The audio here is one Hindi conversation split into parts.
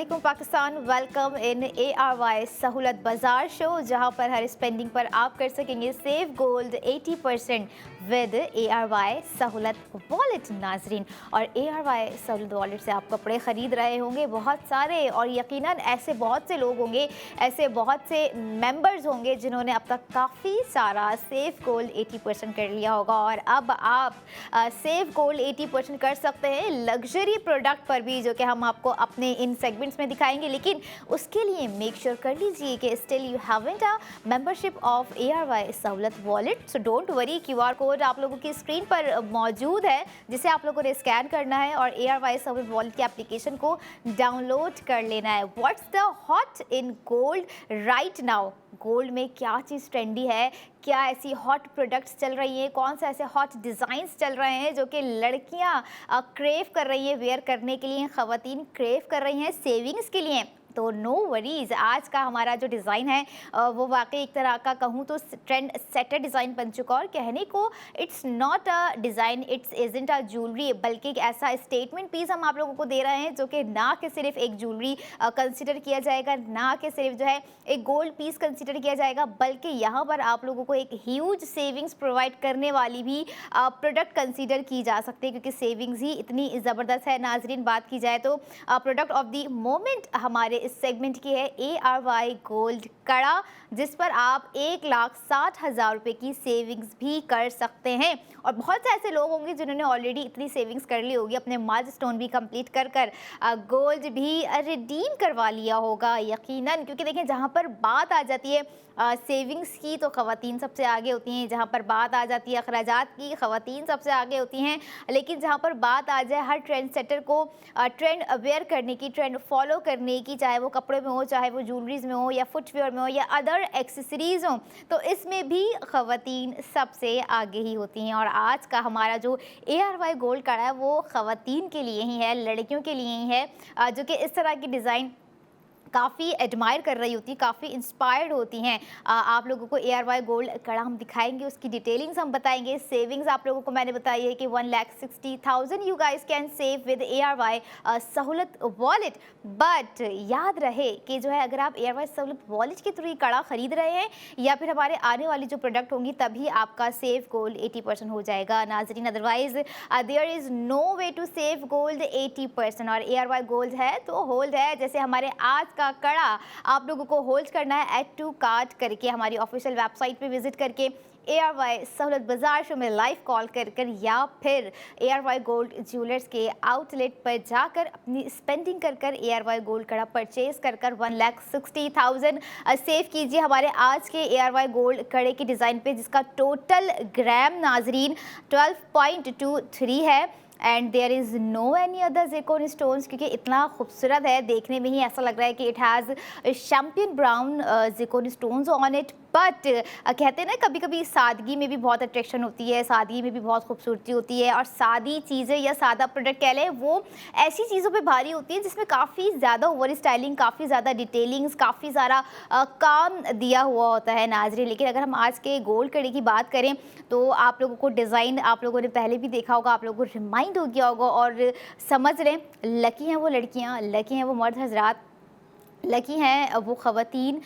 अस्सलामुअलैकुम पाकिस्तान। वेलकम इन ARY सहूलत बाज़ार शो, जहां पर हर स्पेंडिंग पर आप कर सकेंगे सेव गोल्ड 80% विद ARY सहूलत वॉलेट। नाजरीन, और ARY सहूलत वॉलेट से आप कपड़े ख़रीद रहे होंगे बहुत सारे, और यकीनन ऐसे बहुत से लोग होंगे, ऐसे बहुत से मेंबर्स होंगे जिन्होंने अब तक काफ़ी सारा सेव गोल्ड 80% कर लिया होगा। और अब आप सेव गोल्ड 80% कर सकते हैं लग्जरी प्रोडक्ट पर भी, जो कि हम आपको अपने इन सेगमेंट्स में दिखाएंगे। लेकिन उसके लिए मेक श्योर कर लीजिए कि still you haven't a membership of ARY सहूलत wallet. So don't worry, QR code आप लोगों की स्क्रीन पर मौजूद है, जिसे आप लोगों ने स्कैन करना है और ARY सहूलत वॉलेट की एप्लीकेशन को डाउनलोड कर लेना है। What's the hot in gold right now? Gold में क्या चीज़ ट्रेंडी है, क्या ऐसी हॉट प्रोडक्ट्स चल रही हैं, कौन से ऐसे हॉट डिज़ाइंस चल रहे हैं जो कि लड़कियां क्रेव कर रही हैं वेयर करने के लिए, ख़वातीन क्रेव कर रही हैं सेविंग्स के लिए। तो नो वरीज़, आज का हमारा जो डिज़ाइन है वो वाकई एक तरह का कहूँ तो ट्रेंड सेटर डिज़ाइन बन चुका। और कहने को it's not a design, it's isn't a jewellery, बल्कि एक ऐसा स्टेटमेंट पीस हम आप लोगों को दे रहे हैं जो कि ना कि सिर्फ एक ज्वेलरी कंसिडर किया जाएगा, ना कि सिर्फ जो है एक गोल्ड पीस कंसिडर किया जाएगा, बल्कि यहाँ पर आप लोगों को एक ह्यूज सेविंग्स प्रोवाइड करने वाली भी प्रोडक्ट कंसिडर की जा सकती है, क्योंकि सेविंग्स ही इतनी ज़बरदस्त है। नाजरीन, बात की जाए तो प्रोडक्ट ऑफ द मोमेंट हमारे इस सेगमेंट की है ARY गोल्ड कड़ा, जिस पर आप 1,60,000 रुपये की सेविंग्स भी कर सकते हैं। और बहुत से ऐसे लोग होंगे जिन्होंने ऑलरेडी इतनी सेविंग्स कर ली होगी, अपने माइलस्टोन भी कंप्लीट कर गोल्ड भी रिडीम करवा लिया होगा यकीनन। क्योंकि देखें, जहाँ पर बात आ जाती है सेविंग्स की तो ख़वातीन सबसे आगे होती हैं, जहाँ पर बात आ जाती है अखराजात की ख़वातीन सबसे आगे होती हैं। लेकिन जहाँ पर बात आ जाए हर ट्रेंड सेटर को ट्रेंड अवेयर करने की, ट्रेंड फॉलो करने की, चाहे वो कपड़े में हो, चाहे वो ज्वेलरीज में हो, या फुटवेयर में हो, या अदर एक्सेसरीज हो, तो इसमें भी ख़वातीन सबसे आगे ही होती हैं। और आज का हमारा जो ARY गोल्ड कड़ा है वो ख़वातीन के लिए ही है, लड़कियों के लिए ही है, जो कि इस तरह की डिज़ाइन काफ़ी एडमायर कर रही होती, काफ़ी इंस्पायर्ड होती हैं। आप लोगों को ARY गोल्ड कड़ा हम दिखाएंगे, उसकी डिटेलिंग्स हम बताएंगे। सेविंग्स आप लोगों को मैंने बताई है कि 1,60,000 you guys can save with ARY सहूलत वॉलेट। बट याद रहे कि जो है, अगर आप ARY सहूलत वॉलेट के थ्रू कड़ा ख़रीद रहे हैं या फिर हमारे आने वाली जो प्रोडक्ट होंगी, तभी आपका सेव गोल्ड 80% हो जाएगा नाजरीन। Otherwise there is no way to save gold 80%। और ARY गोल्ड है तो होल्ड है। जैसे हमारे आज का कड़ा आप लोगों को होल्ड करना है, ऐड टू कार्ट करके हमारी ऑफिशियल वेबसाइट पे विजिट करके, ARY सहूलत बाज़ार शो में लाइव कॉल कर या फिर ARY गोल्ड ज्वेलर्स के आउटलेट पर जाकर अपनी स्पेंडिंग कर ARY गोल्ड कड़ा परचेज कर 1,60,000 सेव कीजिए हमारे आज के ARY गोल्ड कड़े के डिज़ाइन पे, जिसका टोटल ग्राम नाजरीन 12.23 है। And there is no any other zircon stones, क्योंकि इतना खूबसूरत है, देखने में ही ऐसा लग रहा है कि it has champion brown Zircon stones on it. But कहते हैं ना, कभी कभी सादगी में भी बहुत अट्रैक्शन होती है, सादगी में भी बहुत खूबसूरती होती है। और सादी चीज़ें या सादा प्रोडक्ट कह लें, वो ऐसी चीज़ों पे भारी होती है जिसमें काफ़ी ज़्यादा ओवर स्टाइलिंग, काफ़ी ज़्यादा डिटेलिंग्स, काफ़ी सारा काम दिया हुआ होता है नाजरीन। लेकिन अगर हम आज के गोल्ड कड़ी की बात करें तो आप लोगों को डिज़ाइन आप लोगों ने पहले भी देखा होगा, आप लोगों को रिमाइंड हो गया होगा, और समझ लें लकी हैं वो लड़कियाँ, लकी हैं वो मर्द हजरात, लकी हैं वो ख़वातीन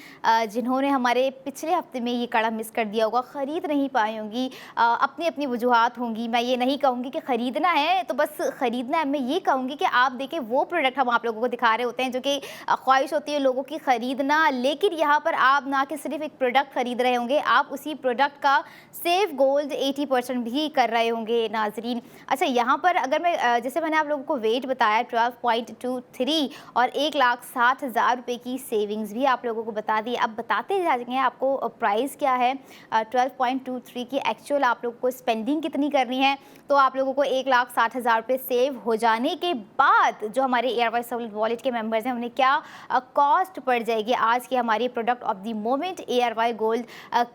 जिन्होंने हमारे पिछले हफ्ते में ये कड़ा मिस कर दिया होगा, ख़रीद नहीं पाई होंगी। अपनी अपनी वजूहात होंगी। मैं ये नहीं कहूँगी कि ख़रीदना है तो बस ख़रीदना है, मैं ये कहूँगी कि आप देखें वो प्रोडक्ट हम आप लोगों को दिखा रहे होते हैं जो कि ख्वाहिश होती है लोगों की ख़रीदना, लेकिन यहाँ पर आप ना कि सिर्फ एक प्रोडक्ट ख़रीद रहे होंगे, आप उसी प्रोडक्ट का सेव गोल्ड 80% भी कर रहे होंगे नाजरीन। अच्छा, यहाँ पर अगर मैं जैसे मैंने आप लोगों को वेट बताया 12.23 और 1,60,000 रुपये की सेविंग्स भी आप लोगों को बता दी। अब बताते जाएंगे आपको प्राइस क्या है, 12.23 की एक्चुअल आप लोगों को स्पेंडिंग कितनी करनी है। तो आप लोगों को 1,60,000 रुपये सेव हो जाने के बाद जो हमारे ARY सहूलत वॉलेट के मेंबर्स हैं, उन्हें क्या कॉस्ट पड़ जाएगी आज की हमारी product of the moment ARY gold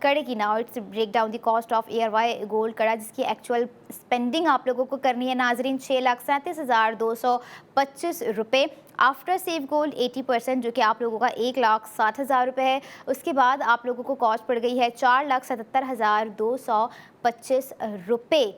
कड़े की। Now it's break down the cost of ARY gold कड़ा, जिसकी एक्चुअल स्पेंडिंग आप लोगों को करनी है नाजरीन 6,37,225 रुपये आफ्टर सेव गोल्ड 80%, जो कि आप लोगों का 1,60,000 रुपये है। उसके बाद आप लोगों को कॉस्ट पड़ गई है 4,77,225 रुपये।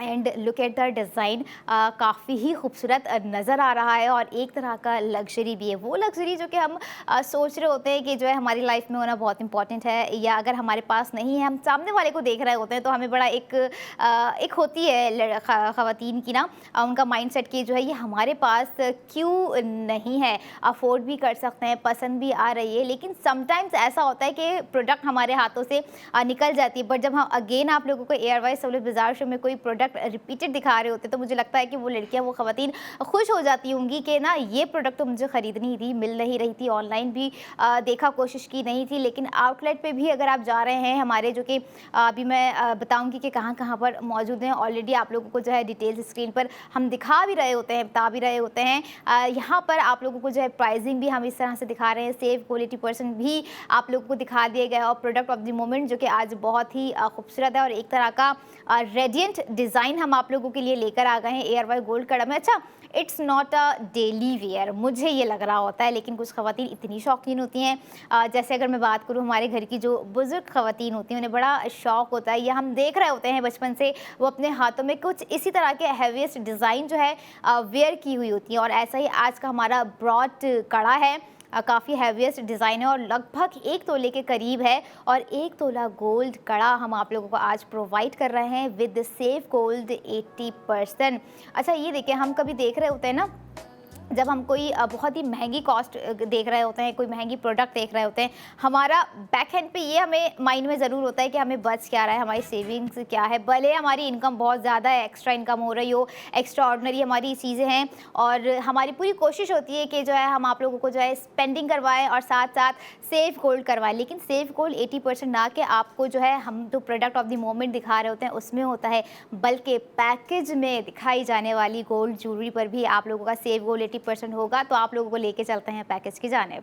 And look at the design, काफ़ी ही खूबसूरत नज़र आ रहा है और एक तरह का लग्जरी भी है। वो लग्जरी जो कि हम सोच रहे होते हैं कि जो है हमारी लाइफ में होना बहुत इंपॉर्टेंट है, या अगर हमारे पास नहीं है, हम सामने वाले को देख रहे होते हैं तो हमें बड़ा एक होती है ख़वातीन की ना, उनका माइंडसेट कि जो है ये हमारे पास क्यों नहीं है, अफोर्ड भी कर सकते हैं, पसंद भी आ रही है, लेकिन समटाइम्स ऐसा होता है कि प्रोडक्ट हमारे हाथों से निकल जाती है। बट जब हम अगेन आप लोगों को ARY सहूलत बाज़ार शो में कोई प्रोडक्ट रिपीटेड दिखा रहे होते तो मुझे लगता है कि वो लड़कियां, वो ख़वातीन खुश हो जाती होंगी कि ना ये प्रोडक्ट तो मुझे ख़रीदनी ही थी, मिल नहीं रही थी, ऑनलाइन भी देखा, कोशिश की नहीं थी, लेकिन आउटलेट पे भी अगर आप जा रहे हैं हमारे, जो कि अभी मैं बताऊंगी कि कहाँ कहाँ पर मौजूद हैं। ऑलरेडी आप लोगों को जो है डिटेल्स स्क्रीन पर हम दिखा भी रहे होते हैं, बता भी रहे होते हैं। यहाँ पर आप लोगों को जो है प्राइसिंग भी हम इस तरह से दिखा रहे हैं, सेव क्वालिटी % भी आप लोगों को दिखा दिए गए, और प्रोडक्ट ऑफ द मोमेंट जो कि आज बहुत ही खूबसूरत है और एक तरह का रेडियंट डिज़ाइन हम आप लोगों के लिए लेकर आ गए हैं ARY गोल्ड कड़ा में। अच्छा, it's not a daily wear, मुझे ये लग रहा होता है, लेकिन कुछ ख़वातीन इतनी शौकीन होती हैं। जैसे अगर मैं बात करूँ, हमारे घर की जो बुज़ुर्ग ख़वातीन होती हैं उन्हें बड़ा शौक़ होता है, या हम देख रहे होते हैं बचपन से वो अपने हाथों में कुछ इसी तरह के हैवीएस्ट डिज़ाइन जो है वेयर की हुई होती हैं। और ऐसा ही आज का हमारा ब्रॉड कड़ा है, काफ़ी हैवीएस्ट डिज़ाइन है और लगभग 1 तोले के करीब है, और 1 तोला गोल्ड कड़ा हम आप लोगों को आज प्रोवाइड कर रहे हैं विद सेव गोल्ड 80%। अच्छा, ये देखिए, हम कभी देख रहे होते हैं ना, जब हम कोई बहुत ही महंगी कॉस्ट देख रहे होते हैं, कोई महंगी प्रोडक्ट देख रहे होते हैं, हमारा बैक हैंड पे ये हमें माइंड में ज़रूर होता है कि हमें बच क्या रहा है, हमारी सेविंग्स क्या है, भले हमारी इनकम बहुत ज़्यादा है, एक्स्ट्रा इनकम हो रही हो, एक्स्ट्रा ऑर्डिनरी हमारी चीज़ें हैं, और हमारी पूरी कोशिश होती है कि जो है हम आप लोगों को जो है स्पेंडिंग करवाएं और साथ साथ सेव गोल्ड करवाएं। लेकिन सेव गोल्ड 80% ना कि आपको जो है हम जो प्रोडक्ट ऑफ द मोमेंट दिखा रहे होते हैं उसमें होता है, बल्कि पैकेज में दिखाई जाने वाली गोल्ड ज्वेलरी पर भी आप लोगों का सेव गोल्ड 80% होगा। तो आप लोगों को लेके चलते हैं पैकेज की जानिब।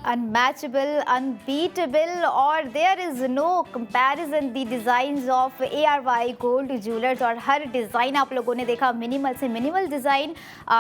Unmatchable, unbeatable, और there is no comparison the designs of ARY Gold Jewelers। और हर डिज़ाइन आप लोगों ने देखा, मिनिमल से मिनिमल डिज़ाइन,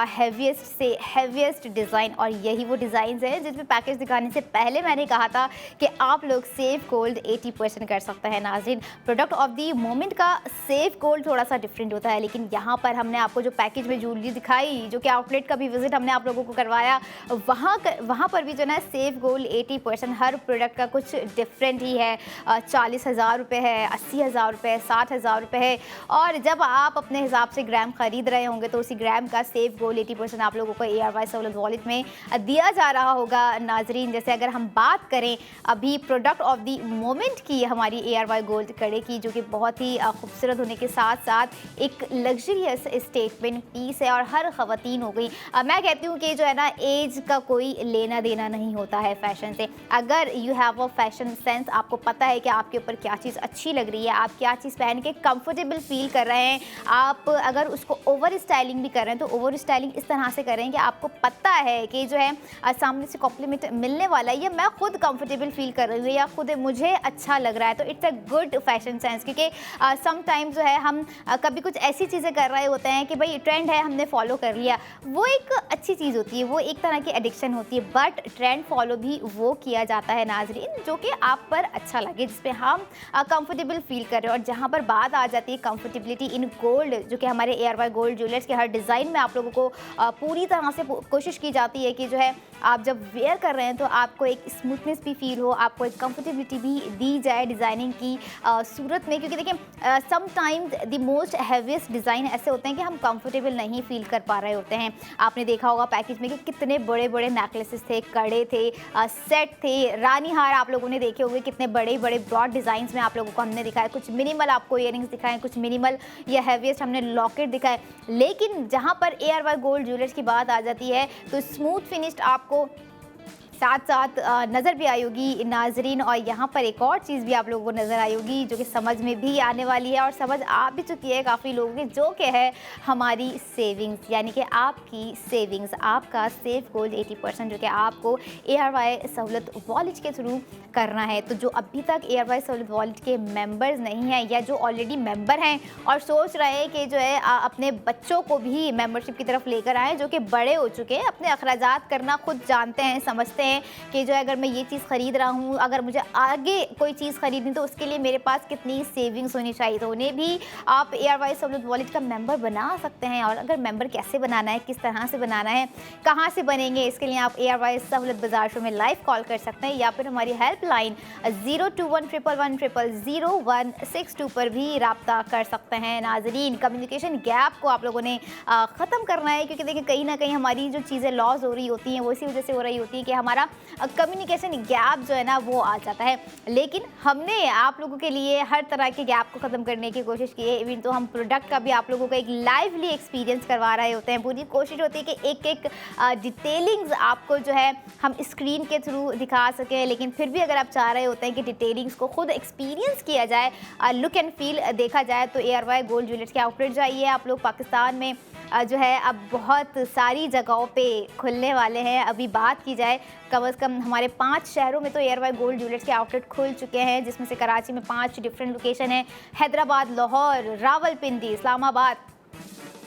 हैवीएस्ट से हैवीएस्ट डिज़ाइन, और यही वो डिज़ाइन हैं जिसमें पैकेज दिखाने से पहले मैंने कहा था कि आप लोग सेव गोल्ड 80% कर सकते हैं। नाज़रीन, प्रोडक्ट ऑफ द मोमेंट का सेव गोल्ड थोड़ा सा डिफरेंट होता है, लेकिन यहाँ पर हमने आपको जो पैकेज में ज्वेलरी दिखाई, जो कि आउटलेट का भी विजिट हमने आप लोगों को करवाया, वहाँ पर भी जो है सेव गोल्ड 80%। हर प्रोडक्ट का कुछ डिफरेंट ही है, 40,000 रुपये है, 80,000 रुपये है, 60,000 रुपये है, और जब आप अपने हिसाब से ग्राम ख़रीद रहे होंगे तो उसी ग्राम का सेव गोल्ड 80% आप लोगों को ARY सहूलत वॉलेट में दिया जा रहा होगा। नाजरीन, जैसे अगर हम बात करें अभी प्रोडक्ट ऑफ द मोमेंट की, हमारी ARY गोल्ड कड़े की, जो कि बहुत ही खूबसूरत होने के साथ साथ एक लग्जरियस स्टेटमेंट पीस है, और हर ख़वातीन हो गई, मैं कहती हूँ कि जो है ना, एज का कोई लेना देना नहीं होता है फैशन से। अगर you have a fashion sense, आपको पता है कि आपके ऊपर क्या चीज़ अच्छी लग रही है, आप क्या चीज़ पहन के कंफर्टेबल फील कर रहे हैं, आप अगर उसको ओवर स्टाइलिंग भी कर रहे हैं तो ओवर स्टाइलिंग इस तरह से करें कि आपको पता है कि जो है सामने से कॉम्प्लीमेंट मिलने वाला है, या मैं खुद कंफर्टेबल फील कर रही हूँ, या खुद मुझे अच्छा लग रहा है, तो it's a good fashion sense. क्योंकि समटाइम्स जो है हम कभी कुछ ऐसी चीज़ें कर रहे होते हैं कि भाई ट्रेंड है, हमने फॉलो कर लिया, वो एक अच्छी चीज़ होती है, वो एक तरह की एडिक्शन होती है, बट ट्रेंड फॉलो फॉलो भी वो किया जाता है नाजरीन जो कि आप पर अच्छा लगे, जिसपे हम कंफर्टेबल फील कर रहे हैं। और जहाँ पर बात आ जाती है कंफर्टेबिलिटी इन गोल्ड, जो कि हमारे ARY गोल्ड ज्वेलर्स के हर डिज़ाइन में आप लोगों को पूरी तरह से कोशिश की जाती है कि जो है आप जब वेयर कर रहे हैं तो आपको एक स्मूथनेस भी फील हो, आपको एक कंफर्टेबिलिटी भी दी जाए डिज़ाइनिंग की सूरत में। क्योंकि देखिए sometimes the most heaviest design ऐसे होते हैं कि हम कंफर्टेबल नहीं फील कर पा रहे होते हैं। आपने देखा होगा पैकेज में कि कितने बड़े बड़े नेकलेसेस थे, कड़े थे, सेट थे, रानी हार आप लोगों ने देखे होंगे, कितने बड़े बड़े ब्रॉड डिज़ाइंस में आप लोगों को हमने दिखाया। कुछ मिनिमल आपको इयरिंग्स दिखाएं, कुछ मिनिमल या हैवीएस्ट हमने लॉकेट दिखाए। लेकिन जहाँ पर ARY गोल्ड ज्वेलर्स की बात आ जाती है तो स्मूथ फिनिश्ड आपको साथ साथ नज़र भी आई होगी नाजरीन। और यहाँ पर एक और चीज़ भी आप लोगों को नज़र आई होगी जो कि समझ में भी आने वाली है और समझ आ भी चुकी है काफ़ी लोगों की, जो कि है हमारी सेविंग्स, यानी कि आपकी सेविंग्स, आपका सेफ गोल्ड 80% जो कि आपको ARY सहूलत वॉलेट के थ्रू करना है। तो जो अभी तक ARY सहूलत वॉलेट के मेंबर्स नहीं हैं या जो ऑलरेडी मेंबर हैं और सोच रहे हैं कि जो है अपने बच्चों को भी मेंबरशिप की तरफ लेकर आएँ, जो कि बड़े हो चुके हैं, अपने अखराजात करना खुद जानते हैं, समझते हैं कि जो है अगर मैं ये चीज़ ख़रीद रहा हूँ, अगर मुझे आगे कोई चीज़ ख़रीदनी तो उसके लिए मेरे पास कितनी सेविंग्स होनी चाहिए, तो उन्हें भी आप ARY सहूलत वॉलेट का मेंबर बना सकते हैं। और अगर मेंबर कैसे बनाना है, किस तरह से बनाना है, कहाँ से बनेंगे, इसके लिए आप ARY सहूलत बाजार शो में लाइव कॉल कर सकते हैं या फिर हमारी हेल्पलाइन 02111000162 पर भी रब्ता कर सकते हैं। नाजरीन, कम्युनिकेशन गैप को आप लोगों ने ख़त्म करना है, क्योंकि देखिए कहीं ना कहीं हमारी जो चीज़ें लॉस हो रही होती हैं वो इसी वजह से हो रही होती है कि हमारा कम्युनिकेशन गैप जो है ना वो आ जाता है। लेकिन हमने आप लोगों के लिए हर तरह के गैप को ख़त्म करने की कोशिश की है। इवन तो हम प्रोडक्ट का भी आप लोगों को एक लाइवली एक्सपीरियंस करवा रहे होते हैं। पूरी कोशिश होती है कि एक एक डिटेलिंग्स आपको जो है हम स्क्रीन के थ्रू दिखा सकें, लेकिन फिर भी अगर आप चाह रहे होते हैं कि डिटेलिंग्स को खुद एक्सपीरियंस किया जाए, लुक एंड फील देखा जाए, तो ARY गोल्ड ज्वेलर्स के आउटलेट जाइए। आप लोग पाकिस्तान में जो है अब बहुत सारी जगहों पे खुलने वाले हैं। अभी बात की जाए कम से कम हमारे 5 शहरों में तो ARY गोल्ड ज्वेलर्स के आउटलेट खुल चुके हैं, जिसमें से कराची में 5 डिफरेंट लोकेशन है, हैदराबाद, लाहौर, रावलपिंडी, इस्लामाबाद,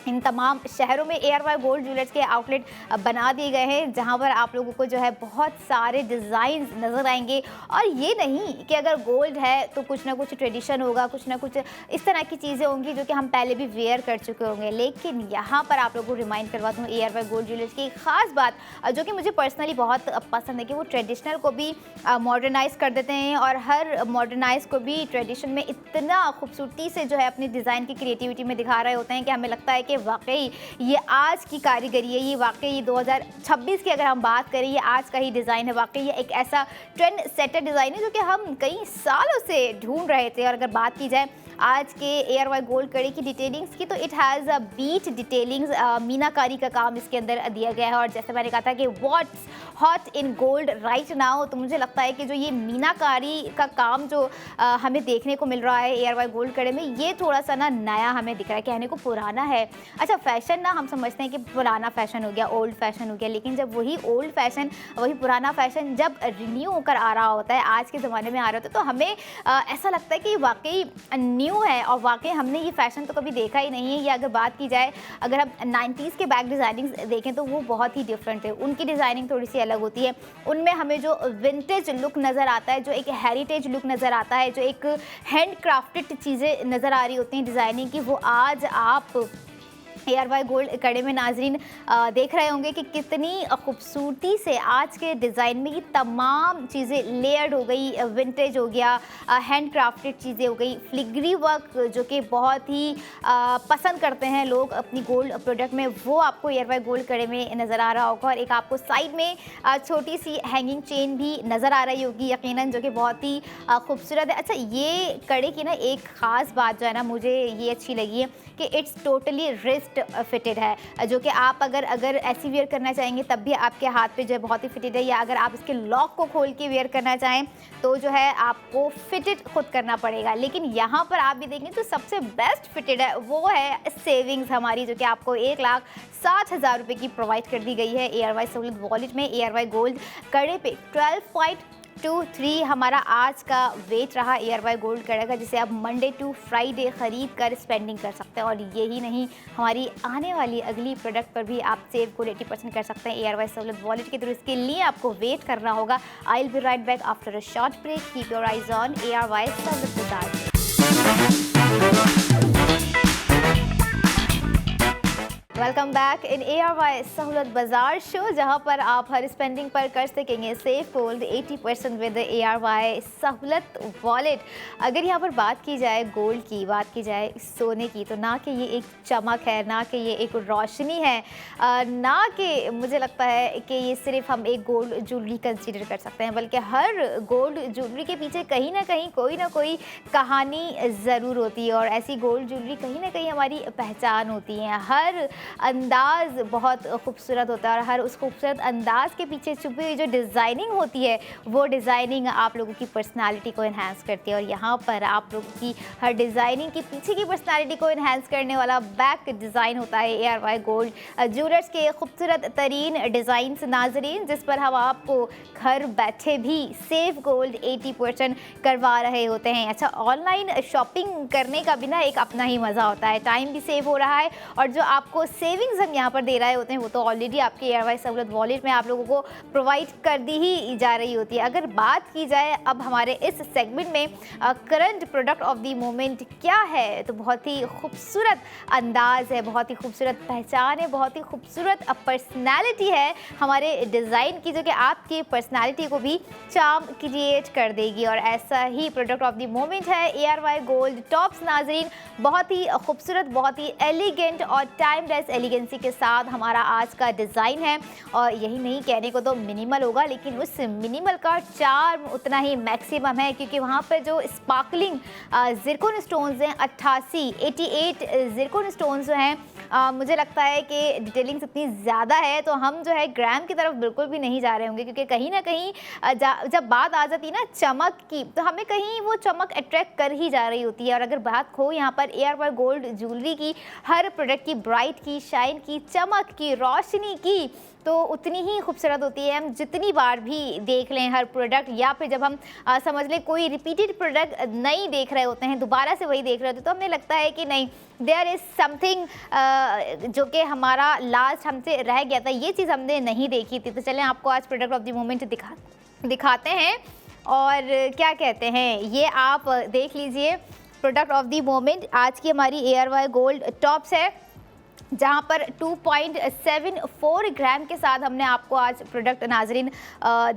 इन तमाम शहरों में ARY गोल्ड ज्वेलर्स के आउटलेट बना दिए गए हैं, जहां पर आप लोगों को जो है बहुत सारे डिज़ाइंस नज़र आएंगे। और ये नहीं कि अगर गोल्ड है तो कुछ ना कुछ ट्रेडिशन होगा, कुछ ना कुछ इस तरह की चीज़ें होंगी जो कि हम पहले भी वेयर कर चुके होंगे। लेकिन यहाँ पर आप लोगों को रिमाइंड करवाता हूँ ARY गोल्ड ज्वेलर्स की एक ख़ास बात जो कि मुझे पर्सनली बहुत पसंद है कि वो ट्रेडिशनल को भी मॉडर्नाइज़ कर देते हैं और हर मॉडर्नाइज को भी ट्रेडिशन में इतना खूबसूरती से जो है अपनी डिज़ाइन की क्रिएटिविटी में दिखा रहे होते हैं कि हमें लगता है कि वाकई ये आज की कारीगरी है, ये वाकई 2026 की अगर हम बात करें, ये आज का ही डिज़ाइन है। वाकई ये एक ऐसा ट्रेंड सेटर डिज़ाइन है जो कि हम कई सालों से ढूंढ रहे थे। और अगर बात की जाए आज के ARY गोल्ड कड़ी की डिटेलिंग्स की, तो it has a bit detailings, मीनाकारी का काम इसके अंदर दिया गया है। और जैसे मैंने कहा था कि what's hot in gold right now, तो मुझे लगता है कि जो ये मीनाकारी का काम जो हमें देखने को मिल रहा है ARY गोल्ड कड़े में, ये थोड़ा सा ना नया हमें दिख रहा है, कहने को पुराना है। अच्छा, फैशन ना हम समझते हैं कि पुराना फैशन हो गया, ओल्ड फैशन हो गया, लेकिन जब वही ओल्ड फैशन, वही पुराना फैशन जब रिन्यू होकर आ रहा होता है, आज के ज़माने में आ रहा होता है, तो हमें ऐसा लगता है कि वाकई न्यू है और वाकई हमने ये फैशन तो कभी देखा ही नहीं है। या अगर बात की जाए, अगर हम 90s के बैग डिज़ाइनिंग देखें तो वो बहुत ही डिफरेंट है, उनकी डिज़ाइनिंग थोड़ी सी अलग होती है। उनमें हमें जो विंटेज लुक नज़र आता है, जो एक हेरिटेज लुक नज़र आता है, जो एक हैंड क्राफ्टेड चीज़ें नज़र आ रही होती हैं डिज़ाइनिंग की, वो आज आप ARY गोल्ड कड़े में नाजरीन देख रहे होंगे कि कितनी खूबसूरती से आज के डिज़ाइन में ये तमाम चीज़ें लेयर्ड हो गई, विंटेज हो गया, हैंड क्राफ्टेड चीज़ें हो गई, फ्लिग्री वर्क जो कि बहुत ही पसंद करते हैं लोग अपनी गोल्ड प्रोडक्ट में, वो आपको ARY गोल्ड कड़े में नज़र आ रहा होगा। और एक आपको साइड में छोटी सी हैंगिंग चेन भी नज़र आ रही होगी यकीनन, जो कि बहुत ही खूबसूरत है। अच्छा, ये कड़े की ना एक ख़ास बात जो है ना मुझे ये अच्छी लगी है कि इट्स टोटली रिस्ट फिटेड है, जो कि आप अगर ऐसी वेयर करना चाहेंगे तब भी आपके हाथ पे जो है बहुत ही फिटेड है, या अगर आप इसके लॉक को खोल के वेयर करना चाहें तो जो है आपको फिटेड खुद करना पड़ेगा। लेकिन यहाँ पर आप भी देखेंगे तो सबसे बेस्ट फिटेड है वो है सेविंग्स हमारी, जो कि आपको 1,60,000 रुपये की प्रोवाइड कर दी गई है ARY सहूलत वॉलेट में। ARY गोल्ड कड़े पे 12 2-3 हमारा आज का वेट रहा ARY गोल्ड कड़ा का, जिसे आप मंडे टू फ्राइडे ख़रीद कर स्पेंडिंग कर सकते हैं। और यही नहीं, हमारी आने वाली अगली प्रोडक्ट पर भी आप सेव गोल्ड 80% कर सकते हैं ARY सहूलत वॉलेट के थ्रू। इसके लिए आपको वेट करना होगा। I will be right back after a short break. Keep your eyes on ARY Sahulat बाजार। Welcome back in ARY Sahulat Bazaar show, जहां पर आप हर स्पेंडिंग पर कर सकेंगे सेफ गोल्ड 80% विद ARY सहूलत वॉलेट। अगर यहां पर बात की जाए गोल्ड की, बात की जाए सोने की, तो ना कि ये एक चमक है, ना कि ये एक रोशनी है, ना कि मुझे लगता है कि ये सिर्फ हम एक गोल्ड ज्वेलरी कंसीडर कर सकते हैं, बल्कि हर गोल्ड ज्वेलरी के पीछे कहीं ना कहीं कोई ना कोई कहानी ज़रूर होती है। और ऐसी गोल्ड ज्वेलरी कहीं ना कहीं हमारी पहचान होती है। हर अंदाज़ बहुत खूबसूरत होता है और हर उस खूबसूरत अंदाज़ के पीछे छुपी हुई जो डिज़ाइनिंग होती है, वो डिज़ाइनिंग आप लोगों की पर्सनालिटी को इन्हांस करती है। और यहाँ पर आप लोगों की हर डिज़ाइनिंग के पीछे की पर्सनालिटी को इन्हांस करने वाला बैक डिज़ाइन होता है ARY गोल्ड ज्वेलर्स के खूबसूरत तरीन डिज़ाइंस नाजरीन, जिस पर हम आपको घर बैठे भी सेफ गोल्ड 80% करवा रहे होते हैं। अच्छा, ऑनलाइन शॉपिंग करने का भी ना एक अपना ही मज़ा होता है, टाइम भी सेव हो रहा है और जो आपको सेविंग्स हम यहाँ पर दे रहे होते हैं वो तो ऑलरेडी आपके ARY सहूलत वॉलेट में आप लोगों को प्रोवाइड कर दी ही जा रही होती है। अगर बात की जाए अब हमारे इस सेगमेंट में current product of the moment क्या है, तो बहुत ही खूबसूरत अंदाज़ है, बहुत ही खूबसूरत पहचान है, बहुत ही खूबसूरत पर्सनैलिटी है हमारे डिज़ाइन की, जो कि आपकी पर्सनैलिटी को भी चार्म क्रिएट कर देगी। और ऐसा ही प्रोडक्ट ऑफ द मोमेंट है ARY गोल्ड टॉप्स नाजरीन। बहुत ही खूबसूरत, बहुत ही एलिगेंट और टाइमलेस एलिगेंसी के साथ हमारा आज का डिज़ाइन है। और यही नहीं, कहने को तो मिनिमल होगा, लेकिन उस मिनिमल का चार्म उतना ही मैक्सिमम है, क्योंकि वहाँ पर जो स्पार्कलिंग ज़िरकॉन स्टोन्स हैं 88 ज़िरकॉन स्टोन्स जो हैं, मुझे लगता है कि डिटेलिंग्स इतनी ज़्यादा है तो हम जो है ग्राम की तरफ बिल्कुल भी नहीं जा रहे होंगे, क्योंकि कहीं ना कहीं जब बात आ जाती है ना चमक की, तो हमें कहीं वो चमक अट्रैक्ट कर ही जा रही होती है। और अगर बात हो यहाँ पर ARY गोल्ड ज्वेलरी की, हर प्रोडक्ट की ब्राइट की, शाइन की, चमक की, रोशनी की, तो उतनी ही खूबसूरत होती है। हम जितनी बार भी देख लें हर प्रोडक्ट, या फिर जब हम समझ लें कोई रिपीटेड प्रोडक्ट नहीं देख रहे होते हैं, दोबारा से वही देख रहे होते हैं, तो हमें लगता है कि नहीं, देयर इज़ समथिंग जो कि हमारा लास्ट हमसे रह गया था, ये चीज़ हमने नहीं देखी थी। तो चलें आपको आज प्रोडक्ट ऑफ द मोमेंट दिखाते हैं। और क्या कहते हैं, ये आप देख लीजिए प्रोडक्ट ऑफ द मोमेंट आज की हमारी ARY गोल्ड टॉप्स है, जहाँ पर 2.74 ग्राम के साथ हमने आपको आज प्रोडक्ट नाजरीन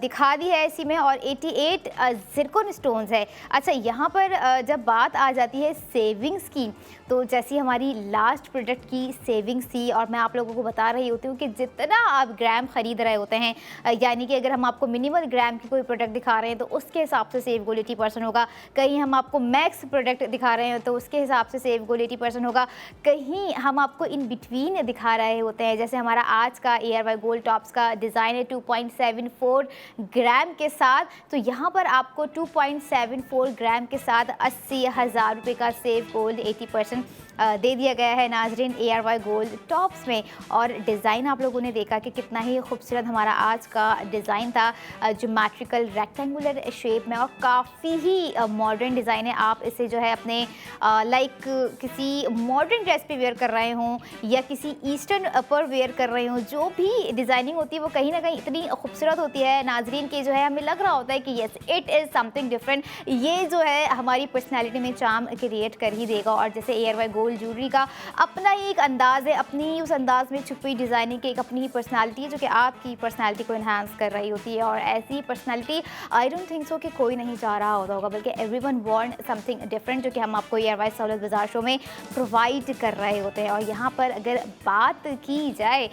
दिखा दी है इसी में, और 88 ज़िरकॉन स्टोन्स है। अच्छा, यहाँ पर जब बात आ जाती है सेविंग्स की, तो जैसी हमारी लास्ट प्रोडक्ट की सेविंग्स थी, और मैं आप लोगों को बता रही होती हूँ कि जितना आप ग्राम ख़रीद रहे होते हैं, यानी कि अगर हम आपको मिनिमल ग्राम की कोई प्रोडक्ट दिखा रहे हैं तो उसके हिसाब से सेव गोल्ड 80% होगा। कहीं हम आपको मैक्स प्रोडक्ट दिखा रहे हैं तो उसके हिसाब से सेव गोल्ड 80% होगा। कहीं हम आपको इन बिटवीन दिखा रहे होते हैं, जैसे हमारा आज का ARY गोल्ड टॉप्स का डिज़ाइन है 2.74 ग्राम के साथ, तो यहाँ पर आपको 2.74 ग्राम के साथ 80,000 रुपये का सेव गोल्ड 80% दे दिया गया है नाजरीन ARY गोल्ड टॉप्स में। और डिज़ाइन आप लोगों ने देखा कि कितना ही खूबसूरत हमारा आज का डिज़ाइन था, ज्योमेट्रिकल रेक्टेंगुलर शेप में, और काफ़ी ही मॉडर्न डिज़ाइन है। आप इसे जो है अपने लाइक किसी मॉडर्न ड्रेस पे वेयर कर रहे हों या किसी ईस्टर्न पर वेयर कर रहे हों, जो भी डिज़ाइनिंग होती है वो कहीं ना कहीं इतनी खूबसूरत होती है नाजरीन की, जो है हमें लग रहा होता है कि yes it is something different. ये जो है हमारी पर्सनैलिटी में चार्म क्रिएट कर ही देगा। और जैसे ARY गोल्ड ज्वेलरी का अपना ही एक अंदाज़ है, अपनी ही उस अंदाज़ में छुपी डिज़ाइनिंग की एक अपनी ही पर्सनालिटी है, जो कि आपकी पर्सनालिटी को इन्हांस कर रही होती है। और ऐसी personality I don't think so कि कोई नहीं चाह रहा होगा, बल्कि एवरीवन वांट समथिंग डिफरेंट, जो कि हम आपको ARY सहूलत बाजार शो में प्रोवाइड कर रहे होते हैं। और यहाँ पर अगर बात की जाए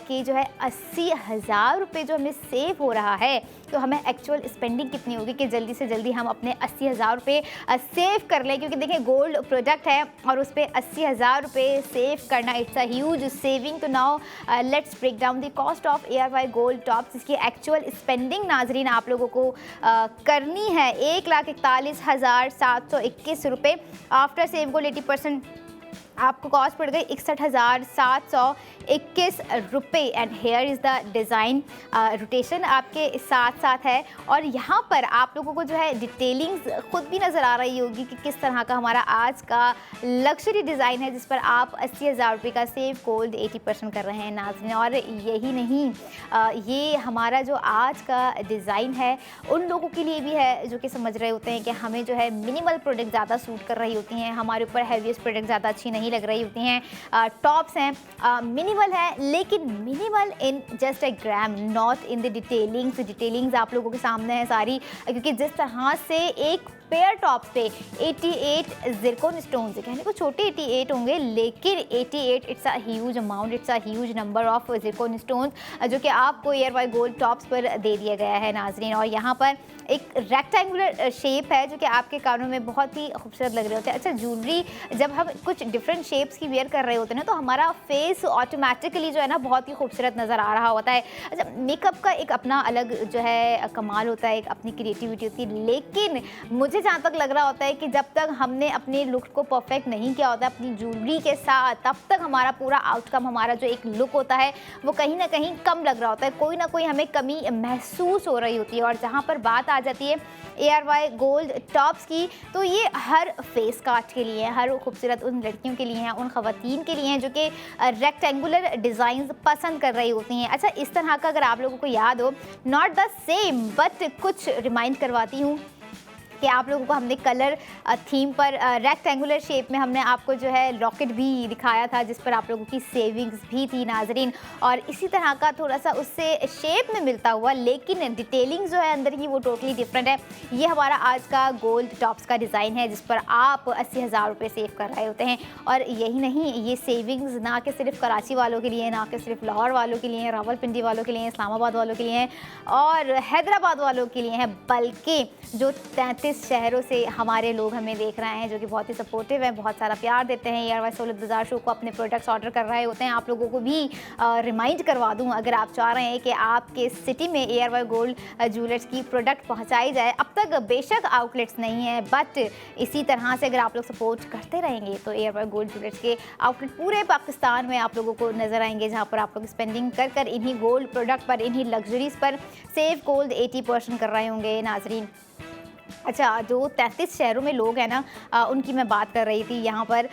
कि जो है 80,000 रुपये जो हमें सेव हो रहा है, तो हमें एक्चुअल स्पेंडिंग कितनी होगी कि जल्दी से जल्दी हम अपने 80,000 रुपये सेव कर लें, क्योंकि देखिए गोल्ड प्रोडक्ट है और उस पर 80,000 रुपये सेव करना इट्स अ ह्यूज सेविंग। तो now let's break down the cost of ARY gold tops. इसकी एक्चुअल स्पेंडिंग नाजरीन आप लोगों को करनी है 1,41,721 रुपये आफ्टर सेव गोल्ड 80%। आपको कॉस्ट पड़ गई 61,721 रुपये। And here is the design, rotation आपके साथ साथ है और यहाँ पर आप लोगों को जो है डिटेलिंग्स खुद भी नज़र आ रही होगी कि किस तरह का हमारा आज का लग्जरी डिज़ाइन है, जिस पर आप 80,000 रुपये का सेव गोल्ड 80% कर रहे हैं नाज़रीन। और यही नहीं, ये हमारा जो आज का डिज़ाइन है उन लोगों के लिए भी है जो कि समझ रहे होते हैं कि हमें जो है मिनिमल प्रोडक्ट ज़्यादा सूट कर रही होती हैं, हमारे ऊपर हैवीएस्ट प्रोडक्ट ज़्यादा अच्छी नहीं लग रही होती हैं। टॉप्स हैं मिनिमल है, लेकिन minimal in just a gram, not in the detailings. Detailings आप लोगों के सामने है सारी, क्योंकि जिस तरह से एक पेयर टॉप्स पे 88 ज़िरकॉन स्टोन्स, कहने को छोटे 88 होंगे लेकिन 88 it's a huge amount, it's a huge number of zircon stones जो कि आपको ARY गोल्ड टॉप्स पर दे दिया गया है नाजरीन। और यहाँ पर एक रेक्टेंगुलर शेप है जो कि आपके कानों में बहुत ही खूबसूरत लग रहे होते हैं। अच्छा, ज्वेलरी जब हम कुछ डिफरेंट शेप्स की वेयर कर रहे होते हैं ना, तो हमारा फेस ऑटोमेटिकली जो है ना बहुत ही खूबसूरत नज़र आ रहा होता है। अच्छा, मेकअप का एक अपना अलग जो है कमाल होता है, एक अपनी क्रिएटिविटी होती है, लेकिन मुझे जहाँ तक लग रहा होता है कि जब तक हमने अपने लुक को परफेक्ट नहीं किया होता अपनी ज्वेलरी के साथ, तब तक हमारा पूरा आउटकम, हमारा जो एक लुक होता है वो कहीं ना कहीं कम लग रहा होता है, कोई ना कोई हमें कमी महसूस हो रही होती है। और जहाँ पर बात आ जाती है ARY गोल्ड टॉप्स की, तो ये हर फेस काट के लिए है, हर खूबसूरत उन लड़कियों के लिए हैं, उन ख़वातीन के लिए हैं जो कि रेक्टेंगुलर डिज़ाइंस पसंद कर रही होती हैं। अच्छा, इस तरह का अगर आप लोगों को याद हो, नॉट द सेम बट कुछ रिमाइंड करवाती हूँ कि आप लोगों को हमने कलर थीम पर रेक्टेंगुलर शेप में हमने आपको जो है लॉकेट भी दिखाया था, जिस पर आप लोगों की सेविंग्स भी थी नाजरीन। और इसी तरह का थोड़ा सा उससे शेप में मिलता हुआ, लेकिन डिटेलिंग जो है अंदर की वो टोटली डिफरेंट है। ये हमारा आज का गोल्ड टॉप्स का डिज़ाइन है जिस पर आप 80,000 रुपये सेव कर रहे होते हैं। और यही नहीं, ये सेविंग्स ना कि सिर्फ कराची वालों के लिए, ना कि सिर्फ लाहौर वालों के लिए, रावलपिंडी वालों के लिए, इस्लामाबाद वालों के लिए हैं और हैदराबाद वालों के लिए हैं, बल्कि जो 33 शहरों से हमारे लोग हमें देख रहे हैं जो कि बहुत ही सपोर्टिव हैं, बहुत सारा प्यार देते हैं, ARY सहूलत बाज़ार शो को अपने प्रोडक्ट्स ऑर्डर कर रहे होते हैं। आप लोगों को भी रिमाइंड करवा दूं, अगर आप चाह रहे हैं कि आपके सिटी में ARY गोल्ड ज्वेलर्स की प्रोडक्ट पहुंचाई जाए, अब तक बेशक आउटलेट्स नहीं है, बट इसी तरह से अगर आप लोग सपोर्ट करते रहेंगे तो ARY गोल्ड ज्वेलर्स के आउटलेट पूरे पाकिस्तान में आप लोगों को नज़र आएंगे, जहाँ पर आप लोग स्पेंडिंग कर कर इन्हीं गोल्ड प्रोडक्ट पर, इन्हीं लग्जरीज़ पर सेव गोल्ड 80% कर रहे होंगे नाजरीन। अच्छा, जो 33 शहरों में लोग हैं ना, उनकी मैं बात कर रही थी यहाँ पर,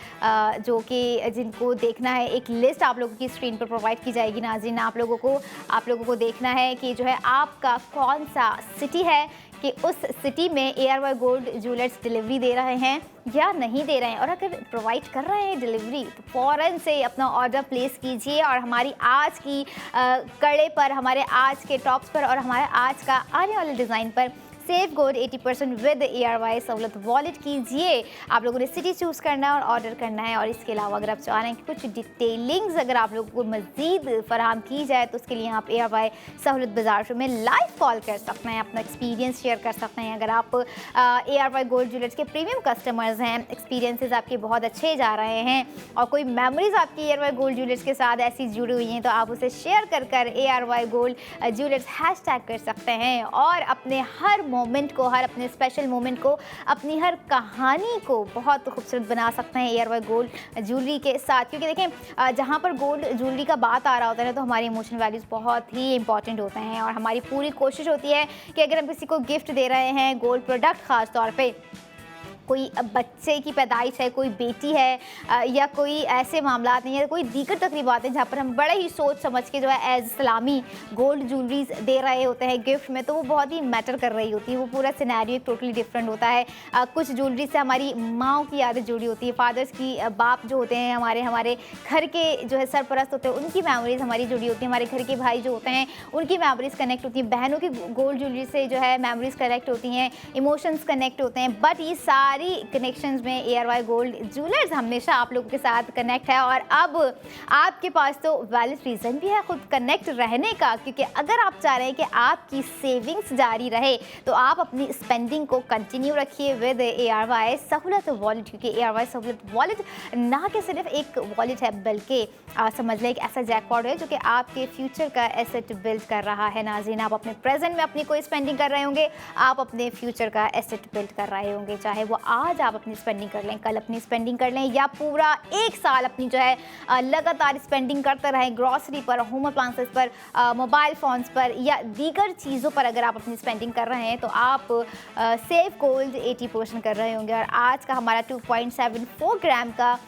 जो कि जिनको देखना है, एक लिस्ट आप लोगों की स्क्रीन पर प्रोवाइड की जाएगी नाज़रीन। आप लोगों को देखना है कि जो है आपका कौन सा सिटी है कि उस सिटी में ARY गोल्ड ज्वेलर्स डिलीवरी दे रहे हैं या नहीं दे रहे हैं। और अगर प्रोवाइड कर रहे हैं डिलीवरी तो फ़ौरन से अपना ऑर्डर प्लेस कीजिए और हमारी आज की कड़े पर, हमारे आज के टॉप्स पर और हमारे आज का आने वाले डिज़ाइन पर सेव गोल्ड 80% विद ARY सहूलत वॉलेट कीजिए। आप लोगों ने सिटी चूज़ करना है और ऑर्डर करना है। और इसके अलावा अगर आप चाह रहे हैं कि कुछ डिटेलिंग्स अगर आप लोगों को मज़ीद फराहम की जाए तो उसके लिए आप ARY सहूलत बाज़ार शो में लाइव कॉल कर सकते हैं, अपना एक्सपीरियंस शेयर कर सकते हैं। अगर आप ARY गोल्ड ज्वेलर्स के प्रीमियम कस्टमर्स हैं, एक्सपीरियंसेस आपके बहुत अच्छे जा रहे हैं और कोई मेमोरीज आपकी ARY गोल्ड ज्वेलर्स के साथ ऐसी जुड़ी हुई हैं, तो आप उसे शेयर कर ARY गोल्ड ज्वेलर्स हैशटैग कर सकते हैं और अपने हर मोमेंट को, हर अपने स्पेशल मोमेंट को, अपनी हर कहानी को बहुत खूबसूरत बना सकते हैं ARY गोल्ड ज्वेलरी के साथ। क्योंकि देखें, जहाँ पर गोल्ड ज्वेलरी का बात आ रहा होता है ना, तो हमारे इमोशनल वैल्यूज़ बहुत ही इंपॉर्टेंट होते हैं और हमारी पूरी कोशिश होती है कि अगर हम किसी को गिफ्ट दे रहे हैं गोल्ड प्रोडक्ट, ख़ास तौर पे कोई बच्चे की पैदाइश है, कोई बेटी है या कोई ऐसे मामला नहीं है, कोई दीगर तकरीबात हैं जहाँ पर हम बड़े ही सोच समझ के जो है एज इस्लामी गोल्ड ज्वेलरीज दे रहे होते हैं गिफ्ट में, तो वो बहुत ही मैटर कर रही होती है। वो पूरा सिनेरियो एक टोटली डिफरेंट होता है। कुछ ज्वेलरी से हमारी माँओं की यादें जुड़ी होती है, फादर्स की, बाप जो होते हैं हमारे घर के जो है सरपरस्त होते हैं, उनकी मेमोरीज हमारी जुड़ी होती है, हमारे घर के भाई जो होते हैं उनकी मेमोरीज कनेक्ट होती हैं, बहनों की गोल्ड ज्वेलरी से जो है मेमोरीज कनेक्ट होती हैं, इमोशंस कनेक्ट होते हैं। बट ये सारी कनेक्शंस में ARY गोल्ड ज्वेलर्स हमेशा आप लोगों के साथ कनेक्ट है और अब आपके पास तो वैलिड रीज़न भी है खुद कनेक्ट रहने का, क्योंकि अगर आप चाह रहे हैं कि आपकी सेविंग्स जारी रहे तो आप अपनी स्पेंडिंग को कंटिन्यू रखिए विद ARY सहूलत वॉलेट। क्योंकि ARY सहूलत वॉलेट ना कि सिर्फ एक वॉलेट है, बल्कि समझ लें एक ऐसा जैकपॉट है जो कि आपके फ्यूचर का एसेट बिल्ड कर रहा है। नाज़रीन, आप अपने प्रेजेंट में अपनी कोई स्पेंडिंग कर रहे होंगे, आप अपने फ्यूचर का एसेट बिल्ड कर रहे होंगे, चाहे वो आज आप अपनी स्पेंडिंग कर लें, कल अपनी स्पेंडिंग कर लें, या पूरा 1 साल अपनी जो है लगातार स्पेंडिंग करते रहें ग्रॉसरी पर, होम अप्लायंसेस पर, मोबाइल फ़ोन्स पर या दीगर चीज़ों पर अगर आप अपनी स्पेंडिंग कर रहे हैं तो आप सेव गोल्ड 80% कर रहे होंगे। और आज का हमारा 2.74 ग्राम का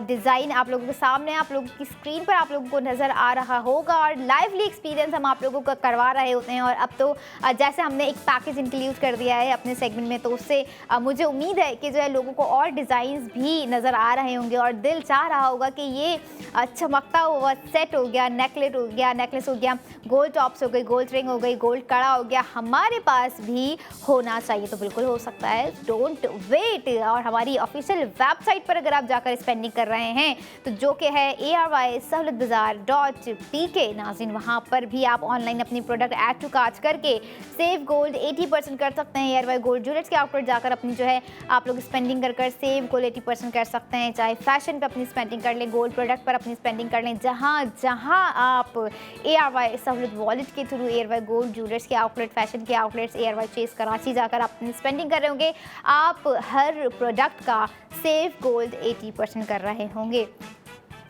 डिज़ाइन आप लोगों के सामने, आप लोगों की स्क्रीन पर आप लोगों को नज़र आ रहा होगा और लाइवली एक्सपीरियंस हम आप लोगों को करवा रहे होते हैं। और अब तो जैसे हमने एक पैकेज इंक्लूड कर दिया है अपने सेगमेंट में, तो उससे मुझे उम्मीद है कि जो है लोगों को और डिज़ाइंस भी नज़र आ रहे होंगे और दिल चाह रहा होगा कि ये चमकता हुआ सेट हो गया, नेकलेस हो गया, गोल्ड टॉप्स हो गई, गोल्ड रिंग हो गई, गोल्ड कड़ा हो गया, हमारे पास भी होना चाहिए। तो बिल्कुल हो सकता है, डोंट वेट। और हमारी ऑफिशियल वेबसाइट पर अगर आप जाकर स्पेंडिंग कर रहे हैं तो जो कि है ARYSahulatbazaar.pk नाज़रीन, वहाँ पर भी आप ऑनलाइन अपनी प्रोडक्ट ऐड टू कार्ट करके सेव गोल्ड 80% कर सकते हैं। ARY गोल्ड ज्वेलर्स के आउटलेट जाकर अपनी जो है आप लोग स्पेंडिंग कर सेव गोल्ड 80% कर सकते हैं। चाहे फैशन पे अपनी स्पेंडिंग कर लें, गोल्ड प्रोडक्ट पर अपनी स्पेंडिंग कर लें, जहाँ जहाँ आप ARY सहूलत वॉलेट के थ्रू ARY गोल्ड ज्वेलर्स के आउटलेट, फैशन के आउटलेट्स, ARY चेस कराची जाकर अपनी स्पेंडिंग कर रहे होंगे, आप हर प्रोडक्ट का सेव गोल्ड 80% कर रहे होंगे।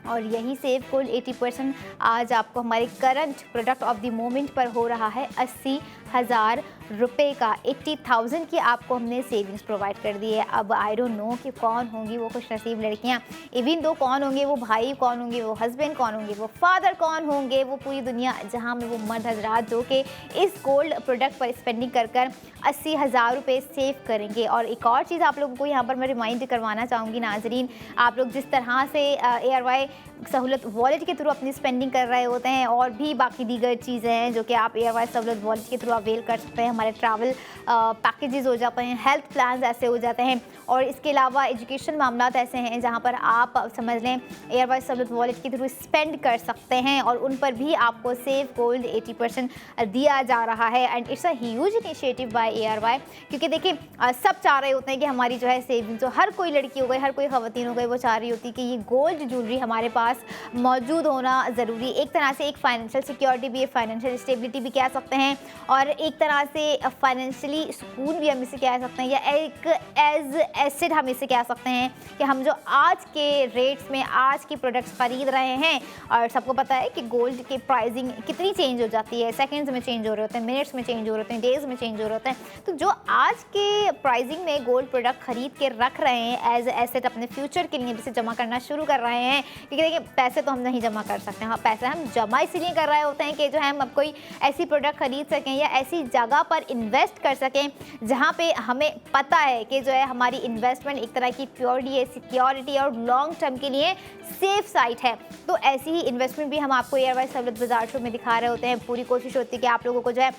और यही सेव गोल्ड 80% आज आपको हमारे current product of the moment पर हो रहा है 80,000 रुपये का। 80,000 की आपको हमने सेविंग्स प्रोवाइड कर दी है। अब आई डोंट नो कि कौन होंगी वो खुश नसीब लड़कियाँ, इवन दो कौन होंगे वो भाई, कौन होंगे वो हस्बैंड, कौन होंगे वो फादर, कौन होंगे वो पूरी दुनिया जहाँ में वो मर्द हजरात जो कि इस गोल्ड प्रोडक्ट पर स्पेंडिंग कर 80,000 रुपये सेव करेंगे। और एक और चीज़ आप लोगों को यहाँ पर मैं रिमाइंड करवाना चाहूँगी नाजरीन, आप लोग जिस तरह से ARY सहूलत वॉलेट के थ्रू अपनी स्पेंडिंग कर रहे होते हैं और भी बाकी दीगर चीज़ें हैं जो कि आप ARY सहूलत वॉलेट के थ्रू अवेल कर सकते हैं। हमारे ट्रैवल पैकेजेस हो जाते हैं, हेल्थ प्लान्स ऐसे हो जाते हैं, और इसके अलावा एजुकेशन मामला ऐसे हैं जहाँ पर आप समझ लें ARY सहूलत वॉलेट के थ्रू स्पेंड कर सकते हैं और उन पर भी आपको सेव गोल्ड 80% दिया जा रहा है। And it's a huge initiative by ARY, क्योंकि देखिए सब चाह रहे होते हैं कि हमारी जो है सेविंग, जो हर कोई लड़की हो गई, हर कोई ख़वातीन हो गई, वो चाह रही होती है कि ये गोल्ड ज्वेलरी हमारे पास मौजूद होना ज़रूरी। एक तरह से एक फाइनेंशियल सिक्योरिटी भी है, फाइनेंशियल स्टेबिलिटी भी कह सकते हैं, और एक तरह से फाइनेंशियली सुकून भी हम इसे कह सकते हैं, या एक एज एसेट हम इसे कह सकते हैं कि हम जो आज के रेट्स में आज की प्रोडक्ट्स खरीद रहे हैं, और सबको पता है कि गोल्ड की प्राइसिंग कितनी चेंज हो जाती है, सेकंड्स में चेंज हो रहे होते हैं, मिनट्स में चेंज हो रहे होते हैं, डेज़ में चेंज हो रहे होते हैं। तो जो आज के प्राइसिंग में गोल्ड प्रोडक्ट खरीद के रख रहे हैं एज एसेट अपने फ्यूचर के लिए, जिसे जमा करना शुरू कर रहे हैं, क्योंकि देखिए पैसे तो हम नहीं जमा कर सकते, हाँ पैसे हम जमा इसीलिए कर रहे होते हैं कि जो है हम अब कोई ऐसी प्रोडक्ट खरीद सकें या ऐसी जगह पर इन्वेस्ट कर सकें जहाँ पे हमें पता है कि जो है हमारी इन्वेस्टमेंट एक तरह की प्योरिटी है, सिक्योरिटी और लॉन्ग टर्म के लिए सेफ साइट है। तो ऐसी ही इन्वेस्टमेंट भी हम आपको ARY सहूलत बाजार शो में दिखा रहे होते हैं। पूरी कोशिश होती है कि आप लोगों को जो है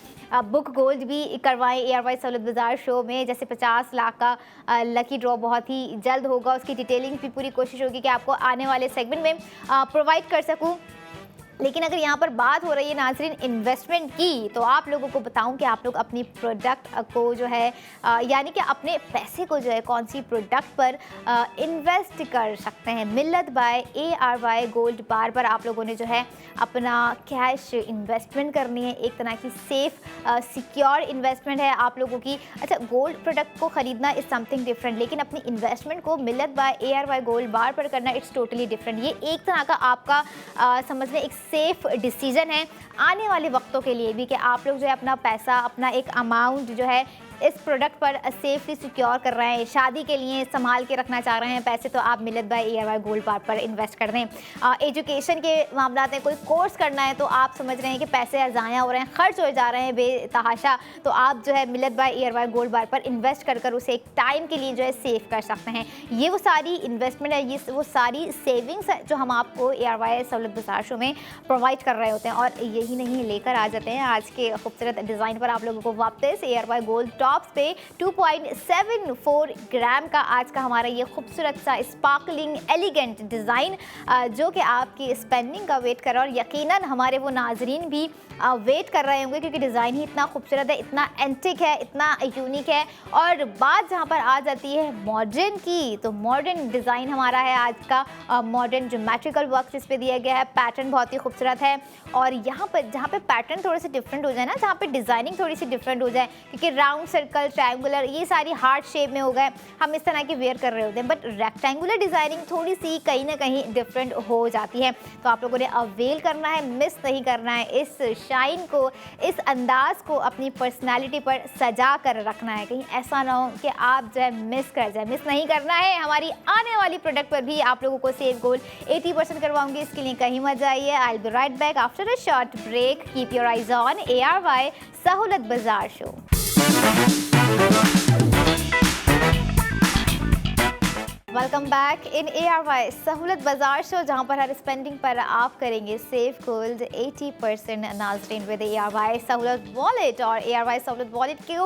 बुक गोल्ड भी करवाएं ARY सहूलत बाजार शो में, जैसे 50 लाख का लकी ड्रॉ बहुत ही जल्द होगा, उसकी डिटेलिंग भी पूरी कोशिश होगी कि आपको आने वाले सेगमेंट में प्रोवाइड कर सकूं। लेकिन अगर यहाँ पर बात हो रही है नाजरीन इन्वेस्टमेंट की, तो आप लोगों को बताऊं कि आप लोग अपनी प्रोडक्ट को जो है यानी कि अपने पैसे को जो है कौन सी प्रोडक्ट पर इन्वेस्ट कर सकते हैं। मिल्लत बाय ARY गोल्ड बार पर आप लोगों ने जो है अपना कैश इन्वेस्टमेंट करनी है, एक तरह की सेफ सिक्योर इन्वेस्टमेंट है आप लोगों की। अच्छा, गोल्ड प्रोडक्ट को ख़रीदना इज़ समथिंग डिफरेंट, लेकिन अपनी इन्वेस्टमेंट को मिल्लत बाय ARY गोल्ड बार पर करना इट्स टोटली डिफरेंट। ये एक तरह का आपका समझ लें एक सेफ डिसीजन है आने वाले वक्तों के लिए भी, कि आप लोग जो है अपना पैसा, अपना एक अमाउंट जो है इस प्रोडक्ट पर सेफली सिक्योर कर रहे हैं, शादी के लिए संभाल के रखना चाह रहे हैं पैसे, तो आप मिल्लत बाय ARY गोल्ड बार पर इन्वेस्ट कर दें। एजुकेशन के मामला में कोई कोर्स करना है तो आप समझ रहे हैं कि पैसे ज़ाया हो रहे हैं, खर्च हो जा रहे हैं बेतहाशा, तो आप जो है मिल्लत बाय ARY गोल्ड बार पर इन्वेस्ट कर उसे एक टाइम के लिए जो है सेव कर सकते हैं। ये वो सारी इन्वेस्टमेंट है, ये वो सारी सेविंग्स है जो हम आपको ARY सहूलत बाजार शो में प्रोवाइड कर रहे होते हैं। और यही नहीं, लेकर आ जाते हैं आज के खूबसूरत डिज़ाइन पर आप लोगों को वापस ARY गोल्ड टॉप्स पे 2.74 ग्राम का आज का हमारा ये खूबसूरत सा स्पार्कलिंग एलिगेंट डिज़ाइन जो कि आपकी स्पेंडिंग का वेट कर रहा है, और यकीनन हमारे वो नाजरीन भी वेट कर रहे होंगे, क्योंकि डिज़ाइन ही इतना खूबसूरत है, इतना एंटिक है, इतना यूनिक है। और बात जहाँ पर आ जाती है मॉडर्न की, तो मॉडर्न डिज़ाइन हमारा है आज का, मॉडर्न ज्योमेट्रिकल वर्क जिस पे दिया गया है, पैटर्न बहुत ही खूबसूरत है। और यहाँ पर जहाँ पे पैटर्न थोड़े से डिफरेंट हो जाए ना, जहाँ पे डिज़ाइनिंग थोड़ी सी डिफरेंट हो जाए, क्योंकि राउंड सर्कल, ट्रायंगुलर, ये सारी हार्ट शेप में हो गए, हम इस तरह के वेयर कर रहे होते हैं। बट रेक्टेंगुलर डिज़ाइनिंग थोड़ी सी कहीं ना कहीं डिफरेंट हो जाती है, तो आप लोगों ने अवेल करना है, मिस नहीं करना है। इस शाइन को, इस अंदाज को अपनी पर्सनैलिटी पर सजा कर रखना है, कहीं ऐसा ना हो कि आप जो है मिस कर जाए। मिस नहीं करना है। हमारी आने वाली प्रोडक्ट पर भी आप लोगों को सेव गोल्ड 80% करवाऊंगी, इसके लिए कहीं मत जाइए। I will be right back after a short break. Keep your eyes on ARY Sahulat Bazaar show. Welcome back in ARY Sahulat Bazaar show, जहां पर हर स्पेंडिंग पर आप करेंगे सेव गोल्ड 80% नाजरीन विद ARY सहूलत वॉलेट। और ARY सहूलत वॉलेट को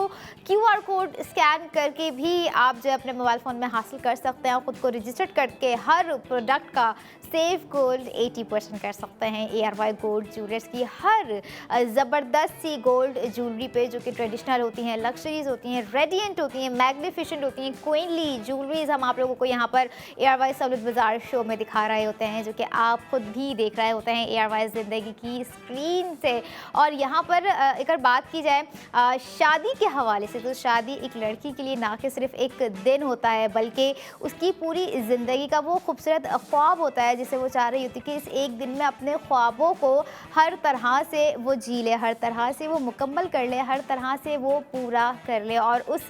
QR कोड स्कैन करके भी आप जो है अपने मोबाइल फ़ोन में हासिल कर सकते हैं और ख़ुद को रजिस्टर्ड करके हर प्रोडक्ट का सेव गोल्ड 80% कर सकते हैं। ARY गोल्ड ज्वेलर्स की हर ज़बरदस्त सी गोल्ड ज्वेलरी पे, जो कि ट्रेडिशनल होती हैं, लग्जरीज होती हैं, रेडिएंट होती हैं, मैग्निफिशेंट होती हैं, क्वीनली ज्वेलरीज हम आप लोगों को यहाँ पर ARY सहूलत बाजार शो में दिखा रहे होते हैं, जो कि आप खुद भी देख रहे होते हैं ARY ज़िंदगी की स्क्रीन से। और यहाँ पर एक बात की जाए शादी के हवाले से, तो शादी एक लड़की के लिए ना कि सिर्फ एक दिन होता है, बल्कि उसकी पूरी ज़िंदगी का वो खूबसूरत ख्वाब होता है, जिसे वो चाह रही होती है कि इस एक दिन में अपने ख्वाबों को हर तरह से वो जी ले, हर तरह से वो मुकम्मल कर ले, हर तरह से वो पूरा कर ले। और उस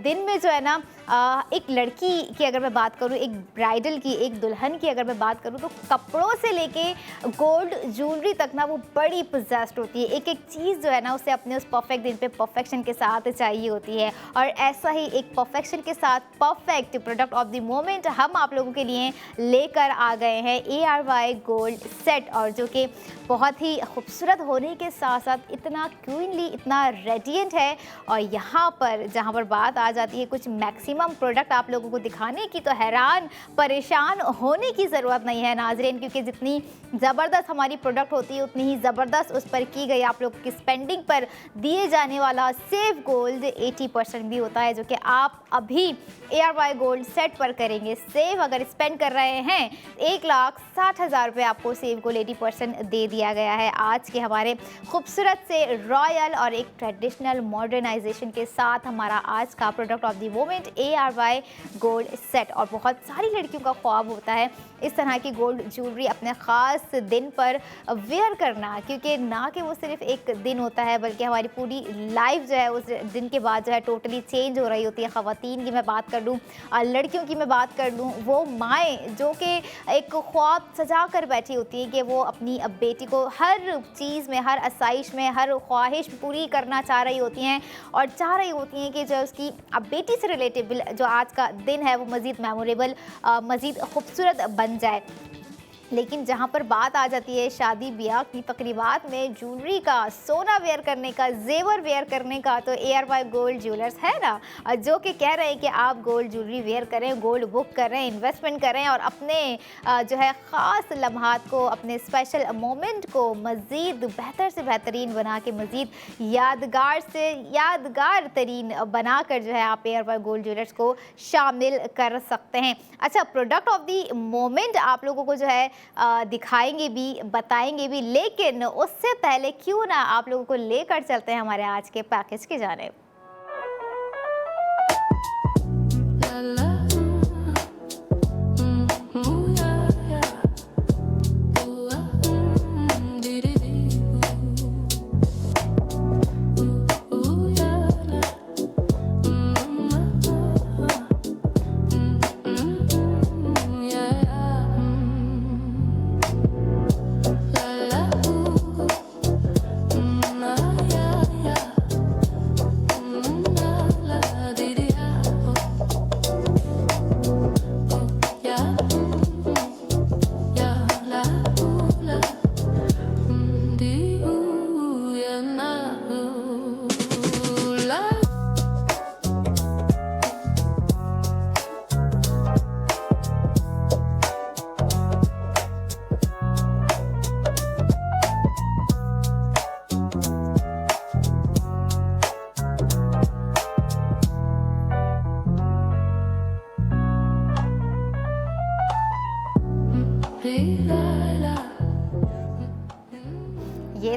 दिन में जो है ना, एक लड़की की अगर मैं बात करूँ, एक ब्राइडल की, एक दुल्हन की अगर मैं बात करूँ, तो कपड़ों से लेके गोल्ड ज्वेलरी तक ना वो बड़ी पोजेस्ड होती है। एक एक चीज़ जो है ना, उसे अपने उस परफेक्ट दिन पे परफेक्शन के साथ चाहिए होती है। और ऐसा ही एक परफेक्शन के साथ perfect product of the moment हम आप लोगों के लिए लेकर आ गए हैं ARY गोल्ड सेट, और जो कि बहुत ही खूबसूरत होने के साथ साथ इतना क्वीनली, इतना रेडिएंट है। और यहाँ पर जहाँ पर बात आ जाती है कुछ मैक्सिमम प्रोडक्ट आप लोगों को दिखाने की, तो हैरान परेशान होने की ज़रूरत नहीं है नाजरीन, क्योंकि जितनी ज़बरदस्त हमारी प्रोडक्ट होती है, उतनी ही ज़बरदस्त उस पर की गई आप लोगों की स्पेंडिंग पर दिए जाने वाला सेव गोल्ड 80% भी होता है, जो कि आप अभी ARY गोल्ड सेट पर करेंगे सेव। अगर स्पेंड कर रहे हैं 1,60,000 रुपये, आपको सेव गोल्ड 80% दे दिया गया है। आज के हमारे खूबसूरत से रॉयल और एक ट्रेडिशनल मॉडर्नाइजेशन के साथ हमारा आज का product of the moment ARY gold set. और बहुत सारी लड़कियों का ख्वाब होता है इस तरह की गोल्ड ज्वेलरी अपने ख़ास दिन पर वेयर करना, क्योंकि ना कि वो सिर्फ एक दिन होता है, बल्कि हमारी पूरी लाइफ जो है उस दिन के बाद जो है टोटली चेंज हो रही होती है। ख़वातीन की मैं बात कर लूँ, लड़कियों की मैं बात कर लूँ, वो माएँ जो कि एक ख्वाब सजा कर बैठी होती हैं कि वो अपनी बेटी को हर चीज़ में, हर आसाइश में, हर ख्वाहिश पूरी करना चाह रही होती हैं, और चाह रही होती हैं कि जो उसकी बेटी से रिलेटेबल जो आज का दिन है वो मज़ीद मेमोरेबल, मज़ीद खूबसूरत बन जाए। लेकिन जहाँ पर बात आ जाती है शादी ब्याह की तकरीबात में ज्वेलरी का, सोना वेयर करने का, जेवर वेयर करने का, तो ARY गोल्ड ज्वेलर्स है ना, जो कि कह रहे हैं कि आप गोल्ड ज्वेलरी वेयर करें, गोल्ड बुक करें, इन्वेस्टमेंट करें, और अपने जो है ख़ास लम्हात को, अपने स्पेशल मोमेंट को मज़ीद बेहतर से बेहतरीन बना के, मज़ीद यादगार से यादगार तरीन बना कर जो है आप ARY गोल्ड ज्वेलर्स को शामिल कर सकते हैं। अच्छा, प्रोडक्ट ऑफ दी मोमेंट आप लोगों को जो है दिखाएंगे भी, बताएंगे भी, लेकिन उससे पहले क्यों ना आप लोगों को लेकर चलते हैं हमारे आज के पैकेज की जानिब।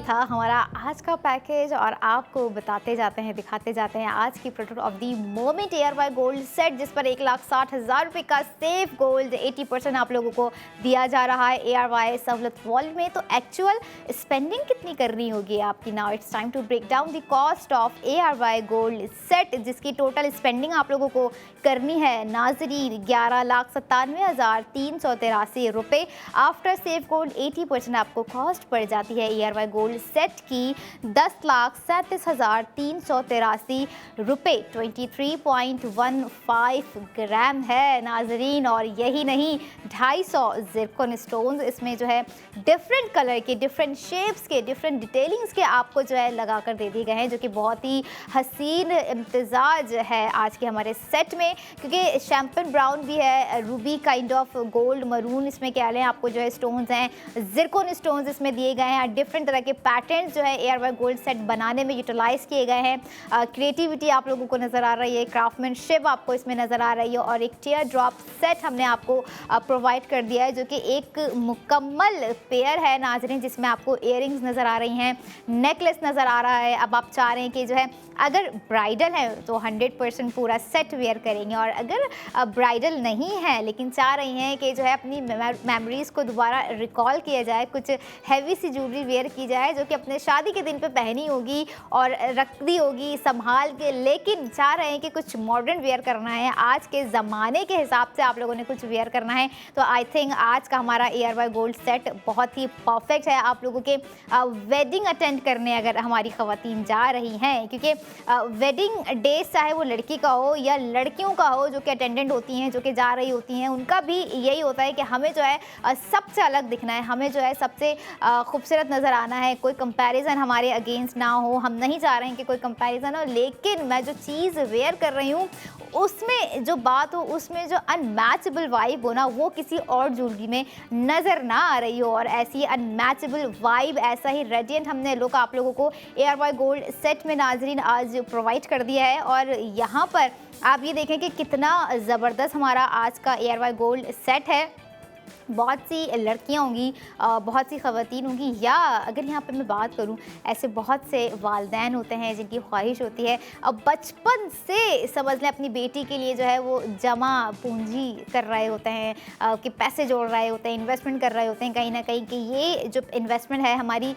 था हमारा आज का पैकेज और आपको बताते जाते हैं, दिखाते जाते हैं आज की product of the moment ARY gold set, जिस पर 1,60,000 रुपये का सेफ गोल्ड 80% आप लोगों को दिया जा रहा है ARY सहूलत वॉलेट में। तो एक्चुअल स्पेंडिंग कितनी करनी होगी आपकी? Now it's time to break down the cost of ARY gold set, जिसकी टोटल स्पेंडिंग आप लोगों को करनी है नाजरीन 11,97,383 रुपये। आफ्टर सेफ गोल्ड 80% आपको कॉस्ट पड़ जाती है ARY गोल्ड सेट की 10,37,383 रुपये। 23.15 ग्राम है नाजरीन। और यही नहीं, 250 ज़िरकॉन स्टोन्स इसमें जो है डिफरेंट कलर के, डिफरेंट शेप्स के, डिफरेंट डिटेलिंग्स के आपको जो है लगा कर दे दिए गए हैं, जो कि बहुत ही हसीन इम्तिजाज है आज के हमारे सेट में। क्योंकि शैम्पेन ब्राउन भी है, Ruby kind of gold, maroon इसमें क्या लें आपको जो है स्टोन्स हैं, ज़िरकॉन स्टोन्स इसमें दिए गए हैं। डिफरेंट तरह के पैटर्न्स जो है ARY गोल्ड सेट बनाने में यूटिलाइज़ किए गए हैं। क्रिएटिविटी आप लोगों को नज़र आ रही है, क्राफ्टमैनशिप आपको इसमें नज़र आ रही है। और एक टीयर ड्रॉप सेट हमने आपको प्रोवाइड कर दिया है, जो कि एक मुकम्मल पेयर है नाज़रीन, जिसमें आपको इयररिंग्स नज़र आ रही हैं, नेकलेस नज़र आ रहा है। अब आप चाह रहे हैं कि जो है अगर ब्राइडल है तो 100% पूरा सेट वेयर करेंगे, और अगर ब्राइडल नहीं है लेकिन चाह रही हैं कि जो है अपनी मेमोरीज़ को दोबारा रिकॉल किया जाए, कुछ हैवी सी ज्वेलरी वेयर की जाए जो कि अपने शादी के दिन पे पहनी होगी और रख दी होगी संभाल के, लेकिन चाह रहे हैं कि कुछ मॉडर्न वेयर करना है, आज के ज़माने के हिसाब से आप लोगों ने कुछ वेयर करना है, तो आई थिंक आज का हमारा ARY गोल्ड सेट बहुत ही परफेक्ट है आप लोगों के वेडिंग अटेंड करने अगर हमारी ख़वातीन जा रही हैं। क्योंकि वेडिंग डे चाहे वो लड़की का हो या लड़कियों का हो जो कि अटेंडेंट होती हैं, जो कि जा रही होती हैं, उनका भी यही होता है कि हमें जो है सबसे अलग दिखना है, हमें जो है सबसे खूबसूरत नज़र आना है, कोई कंपैरिजन हमारे अगेंस्ट ना हो। हम नहीं चाह रहे हैं कि कोई कंपैरिजन हो, लेकिन मैं जो चीज़ वेयर कर रही हूँ उसमें जो बात हो, उसमें जो अनमैचेबल वाइब हो ना, वो किसी और ज्वेलरी में नज़र ना आ रही हो। और ऐसी अनमैचेबल वाइब, ऐसा ही रेडिएंट हमने लुक आप लोगों को ARY गोल्ड सेट में नाजरीन आज प्रोवाइड कर दिया है। और यहाँ पर आप ये देखें कि कितना ज़बरदस्त हमारा आज का ARY गोल्ड सेट है। बहुत सी लड़कियां होंगी, बहुत सी ख़वातीन होंगी, या अगर यहाँ पर मैं बात करूँ, ऐसे बहुत से वालिदैन होते हैं जिनकी ख्वाहिश होती है अब बचपन से समझ लें अपनी बेटी के लिए जो है वो जमा पूंजी कर रहे होते हैं, कि पैसे जोड़ रहे होते हैं, इन्वेस्टमेंट कर रहे होते हैं कहीं ना कहीं, कि ये जो इन्वेस्टमेंट है हमारी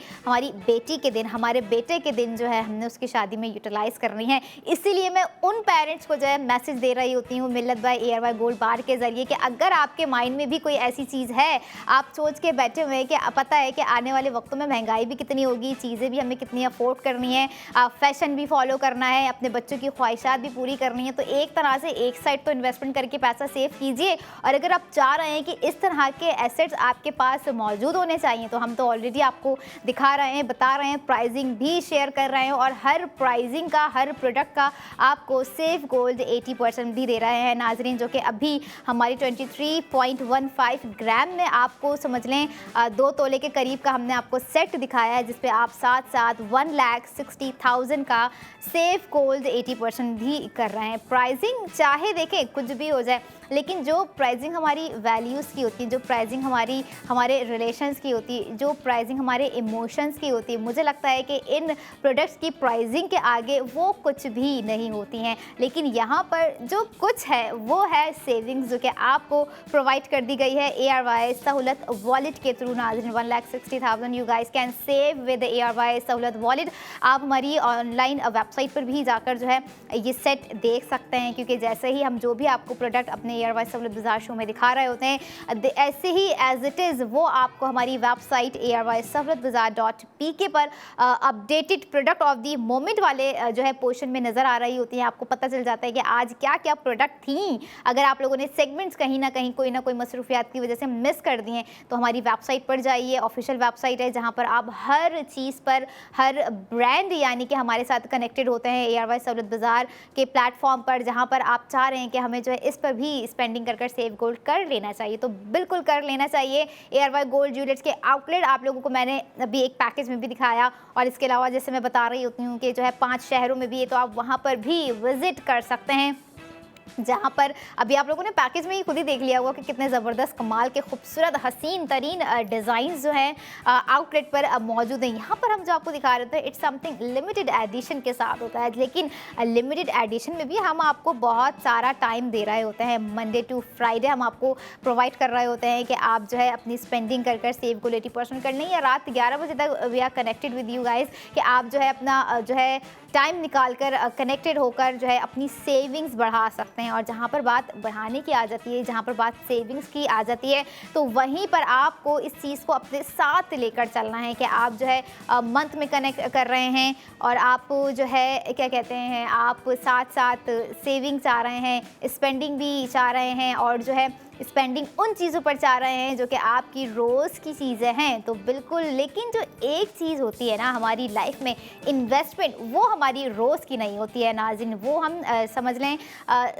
बेटी के दिन, हमारे बेटे के दिन जो है हमने उसकी शादी में यूटिलाइज़ करनी है। इसीलिए मैं उन पेरेंट्स को जो है मैसेज दे रही होती हूँ मिल्लत बाय ARY गोल्ड बार के ज़रिए, कि अगर आपके माइंड में भी कोई ऐसी चीज़ है, आप सोच के बैठे हुए हैं कि पता है कि आने वाले वक्तों में महंगाई भी कितनी होगी, चीज़ें भी हमें कितनी अफोर्ड करनी है, फैशन भी फॉलो करना है, अपने बच्चों की ख्वाहिशात भी पूरी करनी है, तो एक तरह से एक साइड तो इन्वेस्टमेंट करके पैसा सेव कीजिए। और अगर आप चाह रहे हैं कि इस तरह के एसेट्स आपके पास मौजूद होने चाहिए, तो हम तो ऑलरेडी आपको दिखा रहे हैं, बता रहे हैं, प्राइसिंग भी शेयर कर रहे हैं, और हर प्राइसिंग का, हर प्रोडक्ट का आपको सेफ गोल्ड 80% भी दे रहे हैं नाजरीन, जो कि अभी हमारी 23.15 ग्राम में आपको समझ लें 2 तोले के करीब का हमने आपको सेट दिखाया है, जिसपे आप साथ साथ 1,60,000 का सेफ गोल्ड 80% भी कर रहे हैं। प्राइसिंग चाहे देखें कुछ भी हो जाए, लेकिन जो प्राइसिंग हमारी वैल्यूज़ की होती है, जो प्राइसिंग हमारे रिलेशंस की होती है, जो प्राइसिंग हमारे इमोशंस की होती है, मुझे लगता है कि इन प्रोडक्ट्स की प्राइसिंग के आगे वो कुछ भी नहीं होती हैं। लेकिन यहाँ पर जो कुछ है वो है सेविंग्स, जो कि आपको प्रोवाइड कर दी गई है ARY सहूलत वॉलेट के थ्रू नाज़रीन। 1,60,000 you guys can save with ARY सहूलत वॉलेट। आप हमारी ऑनलाइन वेबसाइट पर भी जाकर जो है ये सेट देख सकते हैं, क्योंकि जैसे ही हम जो भी आपको प्रोडक्ट अपने ARY सहूलत बाज़ार शो में दिखा रहे होते हैं, ऐसे ही एज इट इज़ वो आपको हमारी वेबसाइट ARYSahulathbazaar.pk पर updated product of the moment वाले जो है पोर्शन में नज़र आ रही होती हैं। आपको पता चल जाता है कि आज क्या क्या प्रोडक्ट थी। अगर आप लोगों ने सेगमेंट्स कहीं ना कहीं कोई ना कोई मसरूफियात की वजह से मिस कर दी हैं, तो हमारी वेबसाइट पर जाइए, ऑफिशियल वेबसाइट है जहाँ पर आप हर चीज़ पर, हर ब्रांड यानी कि हमारे साथ कनेक्टेड होते हैं ARY सहूलत बाज़ार के प्लेटफॉर्म पर, जहाँ पर आप चाह रहे हैं कि हमें जो है इस पर भी स्पेंडिंग कर सेव गोल्ड कर लेना चाहिए, तो बिल्कुल कर लेना चाहिए। ARY गोल्ड ज्वेलर्स के आउटलेट आप लोगों को मैंने अभी एक पैकेज में भी दिखाया, और इसके अलावा जैसे मैं बता रही होती हूँ कि जो है 5 शहरों में भी है, तो आप वहाँ पर भी विज़िट कर सकते हैं। जहाँ पर अभी आप लोगों ने पैकेज में ही खुद ही देख लिया होगा कि कितने ज़बरदस्त कमाल के खूबसूरत हसीन तरीन डिज़ाइंस जो हैं आउटलेट पर मौजूद हैं। यहाँ पर हम जो आपको दिखा रहे थे इट्स समथिंग लिमिटेड एडिशन के साथ होता है, लेकिन लिमिटेड एडिशन में भी हम आपको बहुत सारा टाइम दे रहे होते हैं। मंडे टू फ्राइडे हम आपको प्रोवाइड कर रहे होते हैं कि आप जो है अपनी स्पेंडिंग कर कर सेव को 80% करनी है, या रात 11 बजे तक we are connected with you guys कि आप जो है अपना जो है टाइम निकाल कर कनेक्टेड होकर जो है अपनी सेविंग्स बढ़ा सकते हैं। और जहाँ पर बात बढ़ाने की आ जाती है, जहाँ पर बात सेविंग्स की आ जाती है, तो वहीं पर आपको इस चीज़ को अपने साथ लेकर चलना है कि आप जो है मंथ में कनेक्ट कर रहे हैं और आप जो है क्या कहते हैं, आप साथ साथ सेविंग चाह रहे हैं, स्पेंडिंग भी चाह रहे हैं, और जो है स्पेंडिंग उन चीज़ों पर चाह रहे हैं जो कि आपकी रोज़ की चीज़ें हैं, तो बिल्कुल। लेकिन जो एक चीज़ होती है ना हमारी लाइफ में, इन्वेस्टमेंट, वो हमारी रोज़ की नहीं होती है नाज़रीन। वो हम समझ लें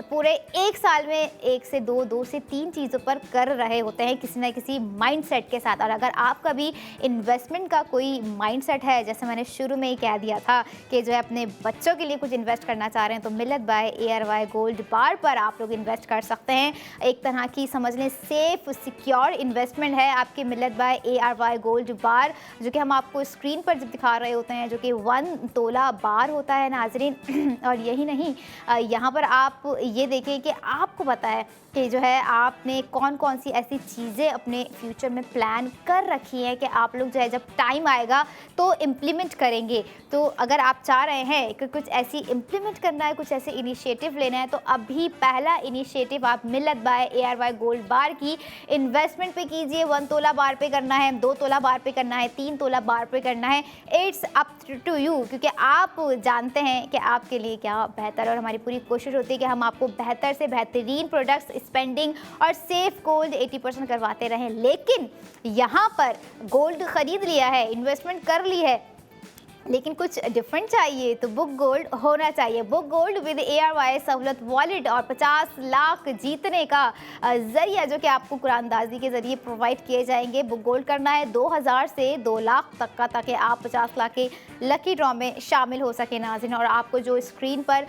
पूरे एक साल में 1 से 2 से 3 चीज़ों पर कर रहे होते हैं किसी न किसी माइंडसेट के साथ। और अगर आपका भी इन्वेस्टमेंट का कोई माइंडसेट है, जैसे मैंने शुरू में ही कह दिया था कि जो है अपने बच्चों के लिए कुछ इन्वेस्ट करना चाह रहे हैं, तो मिल्लत बाय ARY गोल्ड बार पर आप लोग इन्वेस्ट कर सकते हैं। एक तरह की समझ लें सेफ सिक्योर इन्वेस्टमेंट है आपके मिल्लत बाय ARY गोल्ड बार, जो कि हम आपको स्क्रीन पर जब दिखा रहे होते हैं, जो कि 1 तोला बार होता है नाजरीन। और यही नहीं, यहाँ पर आप ये देखें कि आपको पता है कि जो है आपने कौन कौन सी ऐसी चीज़ें अपने फ्यूचर में प्लान कर रखी हैं कि आप लोग जो है जब टाइम आएगा तो इम्प्लीमेंट करेंगे। तो अगर आप चाह रहे हैं कि कुछ ऐसी इम्प्लीमेंट करना है, कुछ ऐसे इनिशिएटिव लेना है, तो अभी पहला इनिशिएटिव आप मिल्लत बाय ARY गोल्ड बार की इन्वेस्टमेंट पे कीजिए। 1 तोला बार पे करना है, 2 तोला बार पे करना है, 3 तोला बार पे करना है, इट्स अप टू यू, क्योंकि आप जानते हैं कि आपके लिए क्या बेहतर है। और हमारी पूरी कोशिश होती है कि हम आपको बेहतर से बेहतरीन प्रोडक्ट्स, स्पेंडिंग और सेफ गोल्ड 80% करवाते रहें। लेकिन यहाँ पर गोल्ड खरीद लिया है, इन्वेस्टमेंट कर ली है, लेकिन कुछ डिफरेंट चाहिए, तो बुक गोल्ड होना चाहिए। बुक गोल्ड विद ARY सहूलत वॉलेट और 50 लाख जीतने का जरिया जो कि आपको कुरानदाजी के जरिए प्रोवाइड किए जाएंगे। बुक गोल्ड करना है 2000 से 2 लाख तक का, ताकि आप 50 लाख के लकी ड्रॉ में शामिल हो सके नाज़रीन। और आपको जो स्क्रीन पर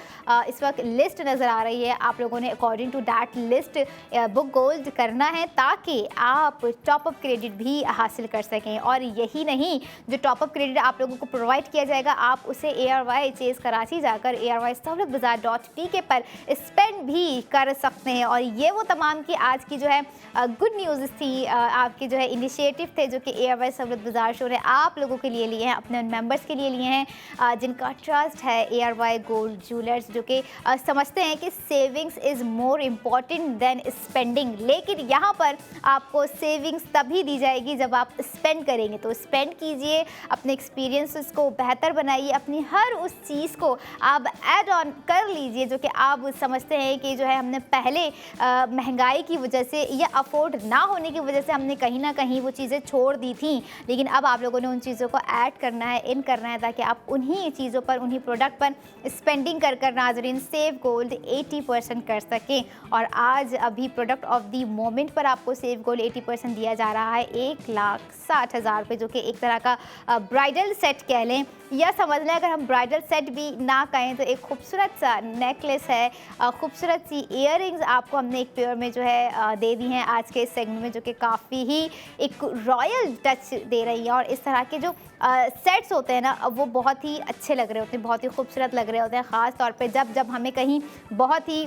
इस वक्त लिस्ट नज़र आ रही है, आप लोगों ने according to that list book gold करना है, ताकि आप टॉपअप क्रेडिट भी हासिल कर सकें। और यही नहीं, जो टॉपअप क्रेडिट आप लोगों को प्रोवाइड किया जाएगा, आप उसे ARY चेस कराची जाकर ARY सहूलत बाजार .tk पर स्पेंड भी कर सकते हैं। और ये वो तमाम की आज की जो है गुड न्यूज़ थी, आपके जो है इनिशिएटिव थे जो कि ARY सहूलत बाजार शो ने आप लोगों के लिए लिए हैं, अपने मेंबर्स के लिए लिए हैं, जिनका ट्रस्ट है ARY गोल्ड ज्वेलर्स, जो कि समझते हैं कि savings is more important than spending. लेकिन यहाँ पर आपको सेविंग्स तभी दी जाएगी जब आप स्पेंड करेंगे। तो स्पेंड कीजिए, अपने एक्सपीरियंसेस को बेहतर बनाइए, अपनी हर उस चीज़ को आप ऐड ऑन कर लीजिए जो कि आप समझते हैं कि जो है हमने पहले महंगाई की वजह से या अफोर्ड ना होने की वजह से हमने कहीं ना कहीं वो चीज़ें छोड़ दी थी। लेकिन अब आप लोगों ने उन चीज़ों को ऐड करना है, इन करना है, ताकि आप उन्हीं चीज़ों पर, उन्हीं प्रोडक्ट पर स्पेंडिंग कर कर नाजरीन सेव गोल्ड 80% कर सकें। और आज अभी प्रोडक्ट ऑफ द मोमेंट पर आपको सेव गोल्ड 80% दिया जा रहा है 1,60,000 रुपये, जो कि एक तरह का ब्राइडल सेट कह लें, या समझ लें अगर हम ब्राइडल सेट भी ना कहें तो एक खूबसूरत सा नेकलेस है, खूबसूरत सी इयररिंग्स आपको हमने एक पेयर में जो है दे दी हैं आज के सेगमेंट में, जो कि काफ़ी ही एक रॉयल टच दे रही है। और इस तरह के जो सेट्स होते हैं ना, वो बहुत ही अच्छे लग रहे होते हैं, बहुत ही खूबसूरत लग रहे होते हैं, ख़ास तौर पे जब जब हमें कहीं बहुत ही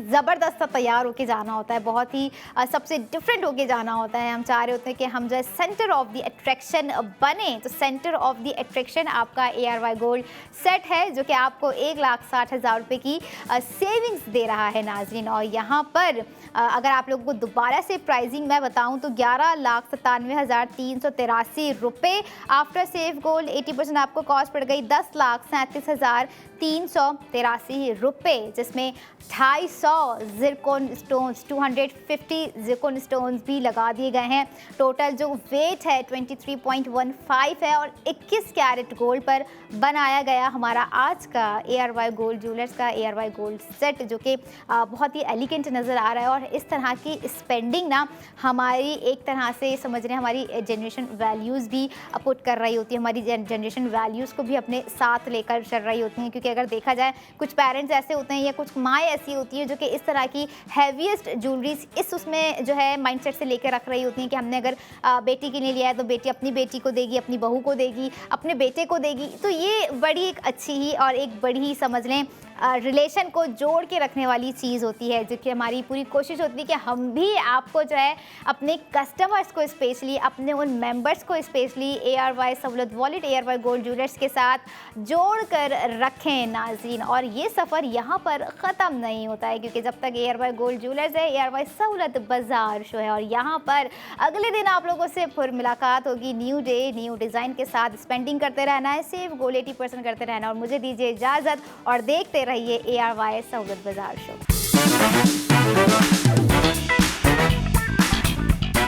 ज़बरदस्त सा तैयार होके जाना होता है, बहुत ही सबसे डिफरेंट होके जाना होता है। हम चाह रहे होते हैं कि हम जो है सेंटर ऑफ द अट्रैक्शन बने। तो सेंटर ऑफ द अट्रैक्शन आपका ARY गोल्ड सेट है, जो कि आपको 1,60,000 रुपये की सेविंग्स दे रहा है नाजरीन। और यहाँ पर अगर आप लोगों को दोबारा से प्राइसिंग मैं बताऊँ तो 11,97,383 रुपये आफ्टर सेव गोल्ड 80% आपको कॉस्ट पड़ गई 10,37,383 रुपये, जिसमें 250 जिरकोन स्टोन्स, 250 जिरकोन स्टोन्स भी लगा दिए गए हैं। टोटल जो वेट है 23.15 है और 21 कैरेट गोल्ड पर बनाया गया हमारा आज का ARY गोल्ड ज्वेलर्स का ARY गोल्ड सेट, जो कि बहुत ही एलिगेंट नज़र आ रहा है। और इस तरह की स्पेंडिंग ना हमारी एक तरह से समझ रहे हैं हमारी जनरेशन वैल्यूज़ भी पुट कर रही होती है, हमारी जनरेशन वैल्यूज़ को भी अपने साथ लेकर चल रही होती हैं। क्योंकि अगर देखा जाए कुछ पेरेंट्स ऐसे होते हैं या कुछ माएँ ऐसी होती है जो कि इस तरह की हैवीएस्ट ज्वेलरीज इस उसमें जो है माइंडसेट से लेकर रख रही होती हैं कि हमने अगर बेटी के लिए लिया है तो बेटी अपनी बेटी को देगी, अपनी बहू को देगी, अपने बेटे को देगी। तो ये बड़ी एक अच्छी ही और एक बड़ी ही समझ लें रिलेशन को जोड़ के रखने वाली चीज़ होती है, जो कि हमारी पूरी कोशिश होती है कि हम भी आपको जो है अपने कस्टमर्स को स्पेशली, अपने उन मेंबर्स को स्पेशली ARY सहूलत वॉलेट, ARY गोल्ड ज्वेलर्स के साथ जोड़ कर रखें नाज़रीन। और ये सफ़र यहाँ पर ख़त्म नहीं होता है, क्योंकि जब तक ARY गोल्ड ज्वेलर्स है, ARY सहूलत बाज़ार शो है। और यहाँ पर अगले दिन आप लोगों से फिर मुलाकात होगी न्यू डे न्यू डिज़ाइन के साथ। स्पेंडिंग करते रहना है, सेव गोल्ड 80% करते रहना। और मुझे दीजिए इजाज़त और देखते रहिए ARY सहूलत बाज़ार शो।